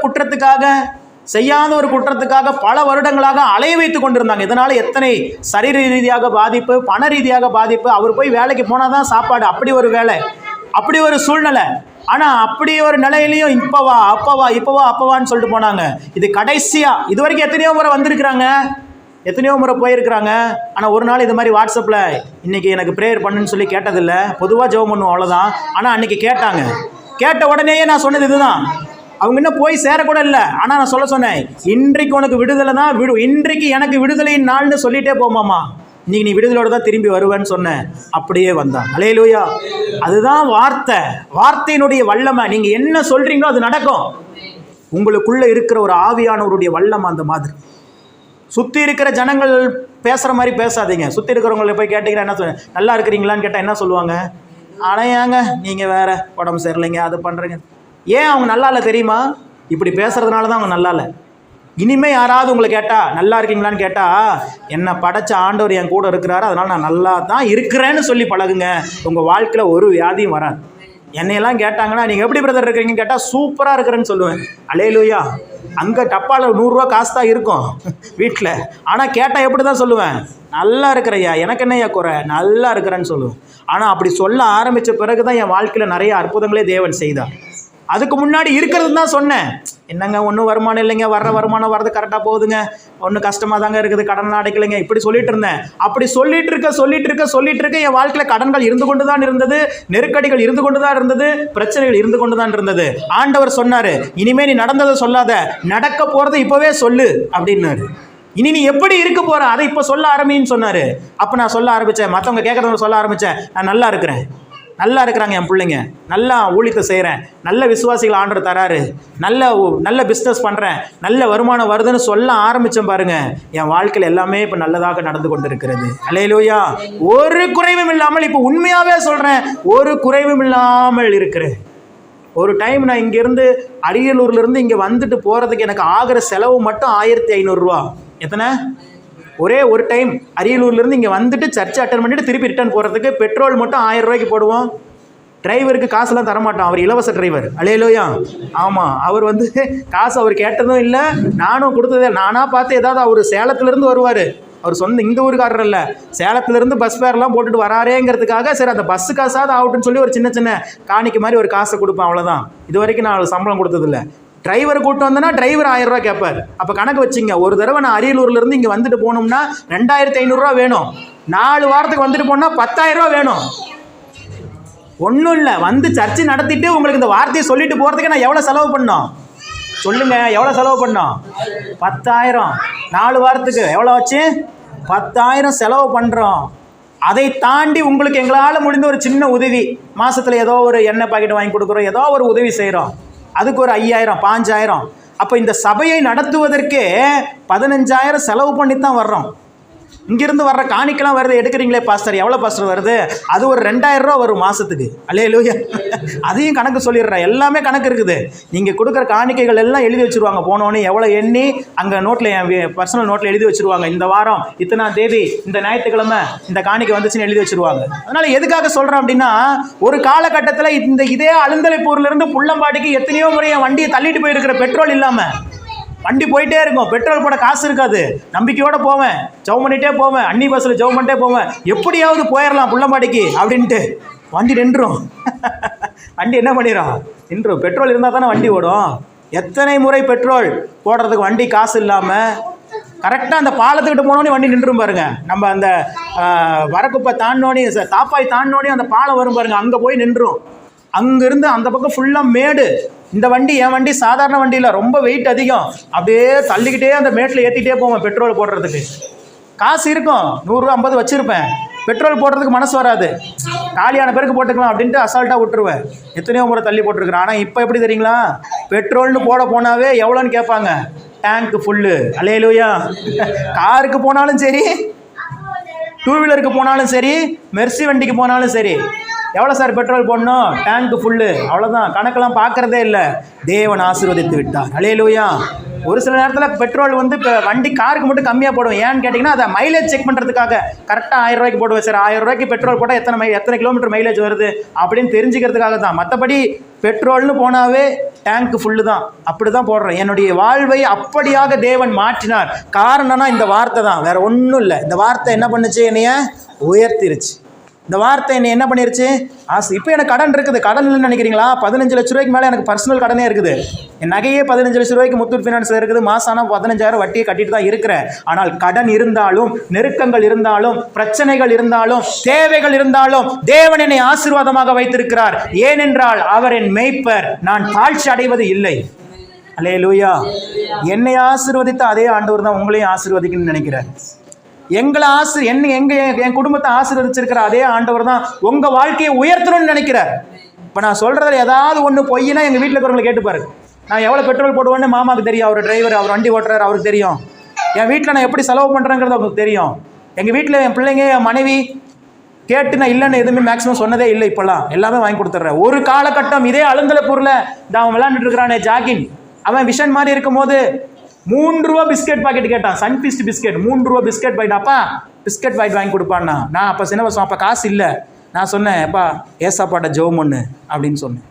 S1: குற்றத்துக்காக பல வருடங்களாக அலைய வைத்து கொண்டிருந்தாங்க. இதனால எத்தனை சரீர ரீதியாக பாதிப்பு, பண ரீதியாக பாதிப்பு. அவர் போய் வேலைக்கு போனாதான் சாப்பாடு, அப்படி ஒரு வேலை, அப்படி ஒரு சூழ்நிலை. ஆனால் அப்படி ஒரு நிலையிலையும் இப்போவா அப்பவான்னு சொல்லிட்டு போனாங்க. இது கடைசியாக இது வரைக்கும் எத்தனையோ முறை வந்திருக்கிறாங்க, எத்தனையோ முறை போயிருக்கிறாங்க. ஆனால் ஒரு நாள் இது மாதிரி வாட்ஸ்அப்பில் இன்றைக்கி எனக்கு ப்ரேயர் பண்ணுன்னு சொல்லி கேட்டதில்லை, பொதுவாக ஜெபம் பண்ணுவோம், அவ்வளோதான். ஆனால் அன்றைக்கி கேட்டாங்க. கேட்ட உடனேயே நான் சொன்னது இதுதான். அவங்க இன்னும் போய் சேரக்கூட இல்லை. ஆனால் நான் சொன்னேன், இன்றைக்கு உனக்கு விடுதலை தான், இன்றைக்கு எனக்கு விடுதலையின் நாள்னு சொல்லிகிட்டே போமாமா, இன்னைக்கு நீ விடுதலோடு தான் திரும்பி வருவேன்னு சொன்னேன். அப்படியே வந்தான். அல்லேலூயா. அதுதான் வார்த்தை, வார்த்தையினுடைய வல்லமை. நீங்கள் என்ன சொல்கிறீங்களோ அது நடக்கும். உங்களுக்குள்ளே இருக்கிற ஒரு ஆவியானவருடைய வல்லமை அந்த மாதிரி. சுற்றி இருக்கிற ஜனங்கள் பேசுகிற மாதிரி பேசாதீங்க. சுற்றி இருக்கிறவங்களை போய் கேட்டிங்கன்னா என்ன சொல்ல, நல்லா இருக்கிறீங்களான்னு கேட்டால் என்ன சொல்லுவாங்க? ஆனால் ஏங்க நீங்கள் வேறு உடம்பு சரியில்லைங்க, அது பண்ணுறீங்க. ஏன் அவங்க நல்லா இல்லை தெரியுமா? இப்படி பேசுகிறதுனால தான் அவங்க நல்லா இல்லை. இனிமேல் யாராவது உங்களை கேட்டால் நல்லா இருக்கீங்களான்னு கேட்டால், என்னை படைச்ச ஆண்டவர் என் கூட இருக்கிறாரு, அதனால் நான் நல்லா தான் இருக்கிறேன்னு சொல்லி பழகுங்க. உங்கள் வாழ்க்கையில் ஒரு வியாதியும் வராது. என்னையெல்லாம் கேட்டாங்கன்னா நீங்கள் எப்படி பிரதர் இருக்கிறீங்கன்னு கேட்டால் சூப்பராக இருக்கிறேன்னு சொல்லுவேன். அல்லேலூயா. அங்கே டப்பாவில் 100 ரூபா காசு தான் இருக்கும் வீட்டில். ஆனால் கேட்டால் எப்படி தான் சொல்லுவேன்? நல்லா இருக்கிறையா, எனக்கு என்னையா குறை, நல்லா இருக்கிறேன்னு சொல்லுவேன். ஆனால் அப்படி சொல்ல ஆரம்பித்த பிறகு தான் என் வாழ்க்கையில் நிறைய அற்புதங்களே தேவன் செய்தார். அதுக்கு முன்னாடி இருக்கிறது தான் சொன்னேன். என்னங்க ஒன்றும் வருமானம் இல்லைங்க, வர்ற வருமானம் வர்றது கரெக்டாக போகுதுங்க, ஒன்றும் கஷ்டமாக தாங்க இருக்குது, கடன் அடைக்கலைங்க, இப்படி சொல்லிட்டு இருந்தேன். அப்படி சொல்லிட்டு இருக்க என் வாழ்க்கையில் கடன்கள் இருந்து கொண்டு தான் இருந்தது, நெருக்கடிகள் இருந்து கொண்டு தான் இருந்தது, பிரச்சனைகள் இருந்து கொண்டு தான் இருந்தது. ஆண்டவர் சொன்னார், இனிமேல் நீ நடந்ததை சொல்லாத, நடக்க போகிறத இப்போவே சொல்லு அப்படின்னாரு. இனி நீ எப்படி இருக்க போற அதை இப்போ சொல்ல ஆரம்பின்னு சொன்னார். அப்போ நான் சொல்ல ஆரம்பித்தேன், மற்றவங்க கேட்குறவங்க சொல்ல ஆரம்பித்தேன், நான் நல்லா இருக்கிறேன், நல்லா இருக்கிறாங்க என் பிள்ளைங்க, நல்லா ஊழியத்தை செய்கிறேன், நல்ல விசுவாசிகள் ஆண்டவர் தராரு, நல்ல பிஸ்னஸ் பண்ணுறேன், நல்ல வருமானம் வருதுன்னு சொல்ல ஆரம்பித்தேன் பாருங்க. என் வாழ்க்கையில் எல்லாமே இப்போ நல்லதாக நடந்து கொண்டு இருக்கிறது. அல்லேலூயா. ஒரு குறைவும் இல்லாமல், இப்போ உண்மையாகவே சொல்கிறேன், ஒரு குறைவும் இல்லாமல் இருக்கிறேன். ஒரு டைம் நான் இங்கேருந்து அரியலூர்லேருந்து இங்கே வந்துட்டு போகிறதுக்கு எனக்கு ஆகிற செலவு மட்டும் 1500 ரூபா. எத்தனை? ஒரே ஒரு டைம் அரியலூர்லேருந்து இங்கே வந்துட்டு சர்ச்சை அட்டன் பண்ணிவிட்டு திருப்பி ரிட்டர்ன் போகிறதுக்கு பெட்ரோல் மட்டும் 1000 ரூபாய்க்கு போடுவோம். டிரைவருக்கு காசுலாம் தரமாட்டோம், அவர் இலவச டிரைவர். அல்லேலூயா. ஆமாம், அவர் காசு அவர் கேட்டதும் இல்லை, நானும் கொடுத்ததே. நானாக பார்த்து ஏதாவது அவர் சேலத்துலேருந்து வருவார், அவர் சொந்த இங்கே ஊருக்காரர் இல்லை, சேலத்துலேருந்து பஸ் ஃபேர்லாம் போட்டுட்டு வராரேங்கிறதுக்காக சரி அந்த பஸ்ஸு காசாவது ஆகட்டுன்னு சொல்லி ஒரு சின்ன காணிக்கு மாதிரி ஒரு காசை கொடுப்பேன், அவ்வளோதான். இது வரைக்கும் நான் சம்பளம் கொடுத்ததில்லை. டிரைவரை கூப்பிட்டு வந்தேன்னா டிரைவர் 1000 ரூபா கேட்பார். அப்போ கணக்கு வச்சுங்க, ஒரு தடவை நான் அரியலூர்லேருந்து இங்கே வந்துட்டு போகணும்னா 2500 ரூபா வேணும். 4 வாரத்துக்கு வந்துட்டு போனால் 10000 ரூபா வேணும். ஒன்றும் இல்லை, வந்து சர்ச்சை நடத்திட்டு உங்களுக்கு இந்த வார்த்தையை சொல்லிட்டு போகிறதுக்கு நான் எவ்வளோ செலவு பண்ணோம் சொல்லுங்க? எவ்வளோ செலவு பண்ணோம்? 10000. 4 வாரத்துக்கு எவ்வளோ வச்சு? 10000 செலவு பண்ணுறோம். அதை தாண்டி உங்களுக்கு எங்களால் முடிந்த ஒரு சின்ன உதவி, மாதத்தில் ஏதோ ஒரு எண்ணெய் பாக்கெட் வாங்கி கொடுக்குறோம், ஏதோ ஒரு உதவி செய்கிறோம், அதுக்கு ஒரு 5000 5000. அப்போ இந்த சபையை நடத்துவதற்கே 15000 செலவு பண்ணி தான் வர்றோம். இங்கிருந்து வர்ற காணிக்கெல்லாம் வருது, எடுக்கிறீங்களே பாஸ்டர், எவ்வளோ பாஸ்டர் வருது? அது ஒரு 2000 ரூபா வரும் மாதத்துக்கு. அல்லேலூயா. அதையும் கணக்கு சொல்லிடுறேன், எல்லாமே கணக்கு இருக்குது. நீங்கள் கொடுக்குற காணிக்கைகள் எல்லாம் எழுதி வச்சுருவாங்க. போனோடனே எவ்வளோ எண்ணி அங்கே நோட்டில், என் பர்சனல் நோட்டில் எழுதி வச்சுருவாங்க. இந்த வாரம் இத்தனாம் தேதி இந்த ஞாயிற்றுக்கிழமை இந்த காணிக்கை வந்துச்சுன்னு எழுதி வச்சுருவாங்க. அதனால் எதுக்காக சொல்கிறேன் அப்படின்னா, ஒரு காலகட்டத்தில் இதே அழுந்தலைப்பூர்லேருந்து புள்ளம்பாடிக்கு எத்தனையோ முறை என் வண்டியை தள்ளிட்டு போயிருக்கிற பெட்ரோல் இல்லாமல் வண்டி போயிட்டே இருக்கும், பெட்ரோல் போட காசு இருக்காது, நம்பிக்கையோடு போவேன், ஜெபம் பண்ணிகிட்டே போவேன், அன்னி பஸ்ஸில் ஜெபம் பண்ணிட்டே போவேன், எப்படியாவது போயிடலாம் புள்ளம்பாடிக்கு அப்படின்ட்டு வண்டி நின்றும். வண்டி என்ன பண்ணிடும்? நின்றும். பெட்ரோல் இருந்தால் தானே வண்டி ஓடும். எத்தனை முறை பெட்ரோல் போடுறதுக்கு வண்டி காசு இல்லாமல் கரெக்டாக அந்த பாலத்துக்கிட்ட போனோடனே வண்டி நின்றும் பாருங்க. நம்ம அந்த வரக்குப்பை தாண்டினோடனே, தாப்பாய் தாண்டினோடனே அந்த பாலம் வரும் பாருங்க, அங்கே போய் நின்றும். அங்கேருந்து அந்த பக்கம் ஃபுல்லாக மேடு. இந்த வண்டி, என் வண்டி சாதாரண வண்டியில் ரொம்ப வெயிட் அதிகம், அப்படியே தள்ளிக்கிட்டே அந்த மேட்டில் ஏற்றிக்கிட்டே போவேன் பெட்ரோல் போடுறதுக்கு. காசு இருக்கும், 100 ரூபா 50 வச்சுருப்பேன், பெட்ரோல் போடுறதுக்கு மனசு வராது. காலியான பேருக்கு போட்டுக்கலாம் அப்படின்ட்டு அசால்ட்டாக விட்டுருவேன். எத்தனையோ முறை தள்ளி போட்டிருக்கிறேன். ஆனால் இப்போ எப்படி தெரியுங்களா? பெட்ரோல்னு போனாவே எவ்வளோன்னு கேட்பாங்க. டேங்க்கு ஃபுல்லு. அல்லேலூயா. காருக்கு போனாலும் சரி, 2 வீலருக்கு போனாலும் சரி, மெர்சி வண்டிக்கு போனாலும் சரி, எவ்வளோ சார் பெட்ரோல் போடணும்? டேங்க்கு ஃபுல்லு. அவ்வளோதான், கணக்கெல்லாம் பார்க்குறதே இல்லை. தேவன் ஆசீர்வதித்து விட்டார். அல்லேலூயா. ஒரு சில நேரத்தில் பெட்ரோல் இப்போ வண்டி காருக்கு மட்டும் கம்மியாக போடுவோம். ஏன்னு கேட்டிங்கன்னா, அதை மைலேஜ் செக் பண்ணுறதுக்காக கரெக்டாக 1000 ரூபாய்க்கு போடுவேன் சார். 1000 ரூபாய்க்கு பெட்ரோல் போட்டால் எத்தனை கிலோமீட்டர் மைலேஜ் வருது அப்படின்னு தெரிஞ்சுக்கிறதுக்காக தான். மற்றபடி பெட்ரோல்னு போனாவே டேங்க்கு ஃபுல்லு தான். அப்படி தான் போடுறேன். என்னுடைய வாழ்வை அப்படியாக தேவன் மாற்றினார். காரணம்னா இந்த வார்த்தை தான், வேறு ஒன்றும் இல்லை. இந்த வார்த்தை என்ன பண்ணுச்சு? என்னைய உயர்த்திருச்சு. இந்த வார்த்தை என்னை என்ன பண்ணிருச்சு? இப்போ எனக்கு கடன் இருக்குது. கடன் இல்லைன்னு நினைக்கிறீங்களா? 15 லட்ச ரூபாய்க்கு மேலே எனக்கு பர்சனல் கடனே இருக்குது. என் நகையே 15 லட்ச ரூபாய்க்கு முத்தூட் ஃபினான்ஸில் இருக்குது. மாதம் ஆனால் 15,000 வட்டியை கட்டிட்டு தான் இருக்கிறேன். ஆனால் கடன் இருந்தாலும், நெருக்கங்கள் இருந்தாலும், பிரச்சனைகள் இருந்தாலும், தேவைகள் இருந்தாலும் தேவன் என்னை ஆசீர்வாதமாக வைத்திருக்கிறார். ஏனென்றால் அவர் என் மேய்ப்பர், நான் தாழ்ச்சி அடைவது இல்லை. அல்லேலூயா. என்னை ஆசீர்வதித்த அதே ஆண்டவர் தான் உங்களையும் ஆசீர்வதிக்கணும்னு நினைக்கிறார். எங்களை என் குடும்பத்தை ஆசீர்வதிச்சிருக்கிற அதே ஆண்டவர் தான் உங்கள் வாழ்க்கையை உயர்த்தணும்னு நினைக்கிறார். இப்போ நான் சொல்கிறதுல ஏதாவது ஒன்று பொய்னா எங்கள் வீட்டில் இருக்கிறவங்களை கேட்டுப்பாரு. நான் எவ்வளோ பெட்ரோல் போடுவேன்னு மாமாவுக்கு தெரியும், அவர் டிரைவர், அவர் வண்டி ஓட்டுறாரு, அவருக்கு தெரியும். என் வீட்டில் நான் எப்படி செலவு பண்ணுறேங்கிறது அவங்களுக்கு தெரியும். எங்கள் வீட்டில் என் பிள்ளைங்க, என் மனைவி கேட்டு நான் இல்லைன்னு எதுவுமே மேக்ஸிமம் சொன்னதே இல்லை. இப்போல்லாம் எல்லாமே வாங்கி கொடுத்துட்றேன். ஒரு காலகட்டம் இதே அழுந்தலைப்பூரில் அவன் விளையாண்டுட்டு இருக்கிறானே ஜாகின், அவன் விஷன் மாதிரி இருக்கும் போது 3 ரூபா பிஸ்கெட் பாக்கெட் கேட்டான். சன்ஃபீஸ்ட் பிஸ்கெட் 3 ரூபா பிஸ்கெட் பாக்கெட். அப்பா பிஸ்கெட் பாக்கெட் வாங்கி கொடுப்பான்னா. நான் அப்போ சின்ன வயசு, அப்போ காசு இல்லை. நான் சொன்னேன், எப்பா ஏசாப்பாட்ட ஜெபம் பண்ணு அப்படின்னு சொன்னேன்.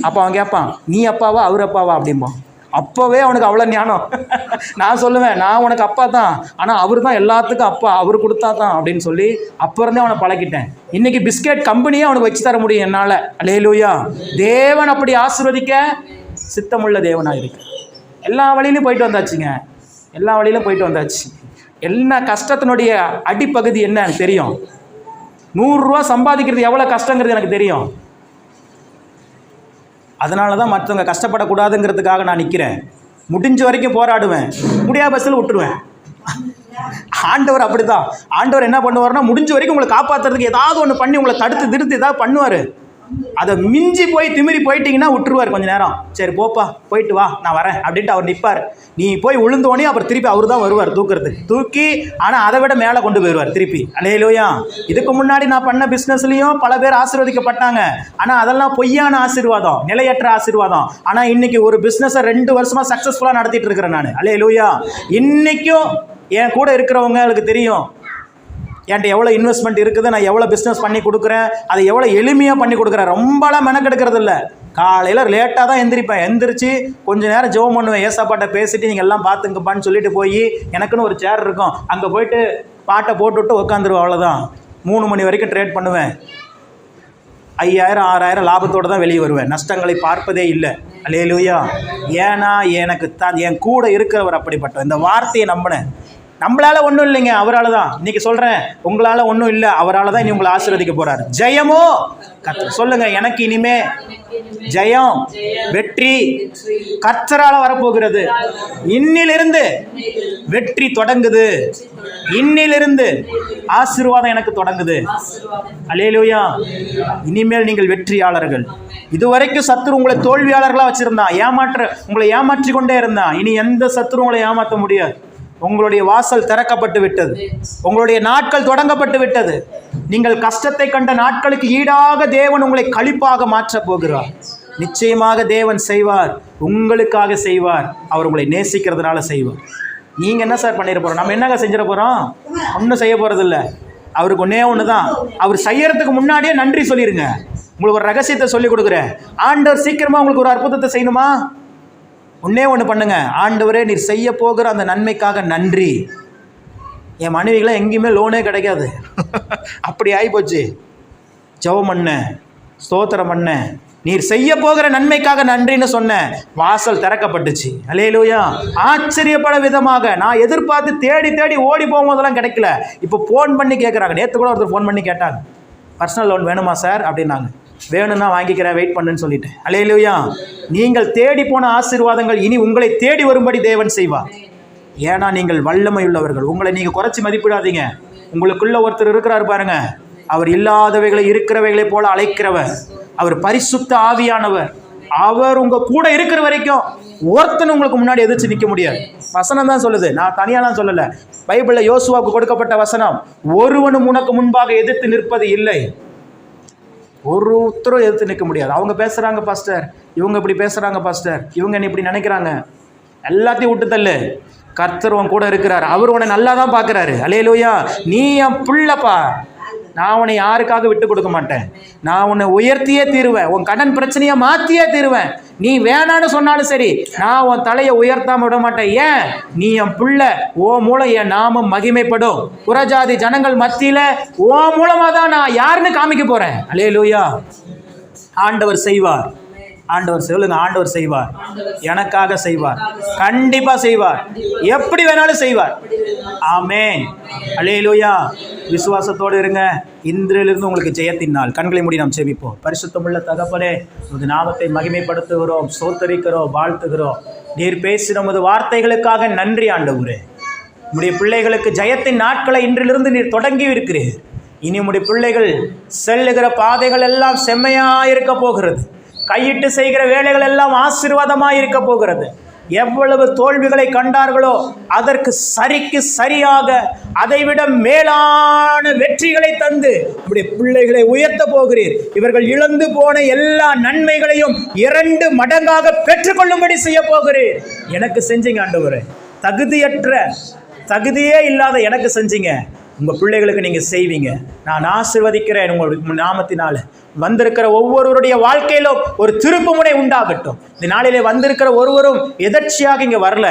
S1: அப்போ அவன் கேட்பான், நீ அப்பாவா அவர் அப்பாவா அப்படிம்பான். அப்போவே அவனுக்கு அவ்வளோ ஞானம். நான் சொல்லுவேன், நான் உனக்கு அப்பா தான், ஆனால் அவர் தான் எல்லாத்துக்கும் அப்பா, அவர் கொடுத்தா தான் அப்படின்னு சொல்லி அப்போ இருந்தே அவனை பழக்கிட்டேன். இன்றைக்கி பிஸ்கெட் கம்பெனியே அவனுக்கு வச்சு தர முடியும் என்னால். அல்லேலூயா. தேவன் அப்படி ஆசீர்வதிக்க சித்தமுள்ள தேவனாக இருக்கு. எல்லா வழியிலும் போயிட்டு வந்தாச்சுங்க. எல்லா வழியிலும் போயிட்டு வந்தாச்சு. என்ன கஷ்டத்தினுடைய அடிப்பகுதி என்ன எனக்கு தெரியும். 100 ரூபா சம்பாதிக்கிறது எவ்வளோ கஷ்டங்கிறது எனக்கு தெரியும். அதனால தான் மற்றவங்க கஷ்டப்படக்கூடாதுங்கிறதுக்காக நான் நிற்கிறேன். முடிஞ்ச வரைக்கும் போராடுவேன், முடியாத பஸ்ஸில் விட்டுருவேன். ஆண்டவர் அப்படி தான். ஆண்டவர் என்ன பண்ணுவார்னா, முடிஞ்ச வரைக்கும் உங்களை காப்பாற்றுறதுக்கு ஏதாவது ஒன்று பண்ணி உங்களை தடுத்து ஏதாவது பண்ணுவார். அதை மிஞ்சி போய் திமிரி போயிட்டீங்கன்னா விட்டுருவார் கொஞ்சம் நேரம். சரி போப்பா, போயிட்டு வா, நான் வரேன் அப்படின்ட்டு அவர் நிற்பார். நீ போய் விழுந்தோடனே அப்புறம் திருப்பி அவர் தான் வருவார் தூக்கி. ஆனால் அதை விட மேலே கொண்டு போயிடுவார் திருப்பி. அல்லேலூயா. இதுக்கு முன்னாடி நான் பண்ண பிஸ்னஸ்லையும் பல பேர் ஆசீர்வதிக்கப்பட்டாங்க. ஆனால் அதெல்லாம் பொய்யான ஆசீர்வாதம், நிலையற்ற ஆசீர்வாதம். ஆனால் இன்னைக்கு ஒரு பிஸ்னஸை 2 வருஷமாக சக்ஸஸ்ஃபுல்லாக நடத்திட்டு இருக்கிறேன் நான். அல்லேலூயா. இன்னைக்கும் என் கூட இருக்கிறவங்களுக்கு தெரியும் என்கிட்ட எவ்வளோ இன்வெஸ்ட்மெண்ட் இருக்குது, நான் எவ்வளோ பிஸ்னஸ் பண்ணி கொடுக்குறேன், அதை எவ்வளோ எளிமையாக பண்ணி கொடுக்குறேன். ரொம்பலாம் மெனக்கெடுக்கிறது இல்லை. காலையில் லேட்டாக தான் எந்திரிச்சு கொஞ்சம் நேரம் ஜெபம் பண்ணுவேன். ஏசாப்பாட்டை பேசிட்டு நீங்கள் எல்லாம் பார்த்துங்கப்பான்னு சொல்லிட்டு போய் எனக்குன்னு ஒரு சேர் இருக்கும், அங்கே போயிட்டு பாட்டை போட்டுவிட்டு உட்காந்துருவேன். அவ்வளோதான். 3 மணி வரைக்கும் ட்ரேட் பண்ணுவேன். 5000 6000 லாபத்தோடு தான் வெளியே வருவேன். நஷ்டங்களை பார்ப்பதே இல்லை. அல்லேலூயா. ஏன்னா எனக்கு தான் என் கூட இருக்கிறவர் அப்படிப்பட்ட இந்த வார்த்தையை நம்பினேன். நம்மளால் ஒன்றும் இல்லைங்க, அவரால் தான். இன்றைக்கி சொல்கிறேன், உங்களால் ஒன்றும் இல்லை, அவரால் தான் இனி உங்களை ஆசீர்வதிக்க போகிறார். ஜெயமோ சொல்லுங்கள், எனக்கு இனிமே ஜெயம், வெற்றி கர்த்தரால் வரப்போகிறது. இன்னிலிருந்து வெற்றி தொடங்குது. இன்னிலிருந்து ஆசீர்வாதம் எனக்கு தொடங்குது. அல்லேலூயா. இனிமேல் நீங்கள் வெற்றியாளர்கள். இதுவரைக்கும் சத்துரு உங்களை தோல்வியாளர்களாக வச்சுருந்தான், உங்களை ஏமாற்றி கொண்டே இருந்தான். இனி எந்த சத்துரு உங்களை ஏமாற்ற முடியாது. உங்களுடைய வாசல் திறக்கப்பட்டு விட்டது. உங்களுடைய நாட்கள் தொடங்கப்பட்டு விட்டது. நீங்கள் கஷ்டத்தை கண்ட நாட்களுக்கு ஈடாக தேவன் உங்களை களிப்பாக மாற்றப் போகிறார். நிச்சயமாக தேவன் செய்வார், உங்களுக்காக செய்வார். அவர் உங்களை நேசிக்கிறதுனால செய்வார். நீங்கள் என்ன சார் பண்ணிட போகிறோம்? நம்ம என்னங்க செஞ்சிட போகிறோம்? ஒன்றும் செய்ய போகிறதில்ல. அவருக்கு ஒன்றே ஒன்று தான். அவர் செய்யறதுக்கு முன்னாடியே நன்றி சொல்லிடுங்க. உங்களுக்கு ஒரு ரகசியத்தை சொல்லிக் கொடுக்குறேன். ஆண்டவர் சீக்கிரமாக உங்களுக்கு ஒரு அற்புதத்தை செய்யணுமா? ஒன்றே ஒன்று பண்ணுங்க. ஆண்டவரே, நீர் செய்ய போகிற அந்த நன்மைக்காக நன்றி. என் மனைவிக்கெல்லாம் எங்கேயுமே லோனே கிடைக்காது, அப்படி ஆகிப்போச்சு. ஜெபம் பண்ண, ஸ்தோத்திரம் பண்ண, நீர் செய்ய போகிற நன்மைக்காக நன்றின்னு சொன்னேன். வாசல் திறக்கப்பட்டுச்சு. அல்லேலூயா. ஆச்சரியப்பட விதமாக நான் எதிர்பார்த்து தேடி தேடி ஓடி போகும்போதெல்லாம் கிடைக்கல. இப்போ ஃபோன் பண்ணி கேட்குறாங்க. நேற்று கூட ஒருத்தர் ஃபோன் பண்ணி கேட்டாங்க, பர்சனல் லோன் வேணுமா சார் அப்படின்னாங்க. வேணும்னா வாங்கிக்கிறேன், வெயிட் பண்ணுன்னு சொல்லிட்டேன். அல்லேலூயா. நீங்கள் தேடி போன ஆசீர்வாதங்கள் இனி உங்களை தேடி வரும்படி தேவன் செய்வார். ஏன்னா நீங்கள் வல்லமை உள்ளவர்கள். உங்களை நீங்கள் குறைச்சி மதிப்பிடாதீங்க. உங்களுக்குள்ள ஒருத்தர் இருக்கிறார் பாருங்க. அவர் இல்லாதவைகளை இருக்கிறவைகளை போல அழைக்கிறவர். அவர் பரிசுத்த ஆவியானவர். அவர் உங்க கூட இருக்கிற வரைக்கும் ஒருத்தன் உங்களுக்கு முன்னாடி எதிர்த்து நிற்க முடியாது. வசனம் தான் சொல்லுது, நான் தனியாலாம் சொல்லலை. பைபிளில் யோசுவாவுக்கு கொடுக்கப்பட்ட வசனம், ஒருவனும் உனக்கு முன்பாக எதிர்த்து நிற்பது இல்லை. ஒருத்தரும் எதிர்த்து நிற்க முடியாது. அவங்க பேசுகிறாங்க பாஸ்டர், இவங்க இப்படி பேசுகிறாங்க பாஸ்டர், இவங்க என்ன இப்படி நினைக்கிறாங்க, எல்லாத்தையும் விட்டு தள்ளு. கர்த்தர் உன் கூட இருக்கிறார். அவர் உன்னை நல்லா தான் பார்க்குறாரு. அல்லேலூயா. நீ என் பிள்ளைப்பா, நான் உன்னை யாருக்காக விட்டு கொடுக்க மாட்டேன். நான் உன்னை உயர்த்தியே தீருவேன். உன் கடன் பிரச்சனையை மாற்றியே தீருவேன். நீ வேணான்னு சொன்னாலும் சரி, நான் உன் தலையை உயர்த்தாம விட மாட்டேன். ஏன்? நீ என் பிள்ளை. ஓ மூலம் என் நாமம் மகிமைப்படும். புறஜாதி ஜனங்கள் மத்தியில ஓ மூலமா தான் நான் யாருன்னு காமிக்க போறேன். அல்லேலூயா. ஆண்டவர் செய்வார். ஆண்டவர் சொல்லுங்க, ஆண்டவர் செய்வார். எனக்காக செய்வார், கண்டிப்பா செய்வார், எப்படி வேணாலும் செய்வார். ஆமென். அல்லேலூயா. விசுவாசத்தோடு இருங்க. இன்றிலிருந்து உங்களுக்கு ஜெயத்தின் நாள். கண்களை மூடி நாம் செபிப்போம். பரிசுத்தமுள்ள தகப்பனே, உமது நாமத்தை மகிமைப்படுத்துகிறோம், ஸ்தோத்தரிக்கிறோம், வாழ்த்துகிறோம். நீர் பேசின உமது வார்த்தைகளுக்காக நன்றி ஆண்டவரே. உம்முடைய பிள்ளைகளுக்கு ஜெயத்தின் நாட்களை இன்றிலிருந்து நீர் தொடங்கி இருக்கிறீர். இனி உம்முடைய பிள்ளைகள் செல்லுகிற பாதைகள் எல்லாம் செம்மையாக இருக்க போகிறது. கையிட்டு செய்கிற வேலைகள் எல்லாம் ஆசீர்வாதமாக இருக்க போகிறது. எவ்வளவு தோல்விகளை கண்டார்களோ அதற்கு சரிக்கு சரியாக அதைவிட மேலான வெற்றிகளை தந்து இப்படி பிள்ளைகளை உயர்த்த போகிறீர். இவர்கள் இழந்து போன எல்லா நன்மைகளையும் 2 மடங்காக பெற்றுக்கொள்ளும்படி செய்ய போகிறீர். எனக்கு செஞ்சீங்க ஆண்டவரே. தகுதியே இல்லாத எனக்கு செஞ்சீங்க. உங்கள் பிள்ளைகளுக்கு நீங்கள் செய்வீங்க. நான் ஆசீர்வதிக்கிறேன். உங்கள் நாமத்தினால வந்திருக்கிற ஒவ்வொருவருடைய வாழ்க்கையிலும் ஒரு திருப்பு முனை உண்டாகட்டும். இந்த நாளிலே வந்திருக்கிற ஒருவரும் எதர்ச்சியாக இங்கே வரல.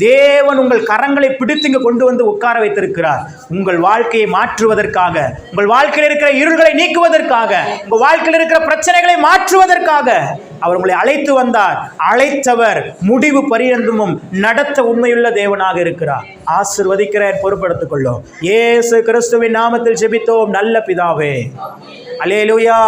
S1: தேவன் உங்கள் கரங்களை பிடித்து இங்கே கொண்டு வந்து உட்கார வைத்திருக்கிறார். உங்கள் வாழ்க்கையை மாற்றுவதற்காக, உங்கள் வாழ்க்கையில் இருக்கிற இருள்களை நீக்குவதற்காக, உங்கள் வாழ்க்கையில் இருக்கிற பிரச்சனைகளை மாற்றுவதற்காக அவர் உங்களை அழைத்து வந்தார். அழைத்தவர் முடிவு பரியந்தமும் நடத்த உண்மையுள்ள தேவனாக இருக்கிறார். ஆசீர்வதிக்கிறேன், பொறுப்படுத்திக் கொள்ளும். இயேசு கிறிஸ்துவின் நாமத்தில் ஜெபித்தோம் நல்ல பிதாவே. அல்லேலூயா.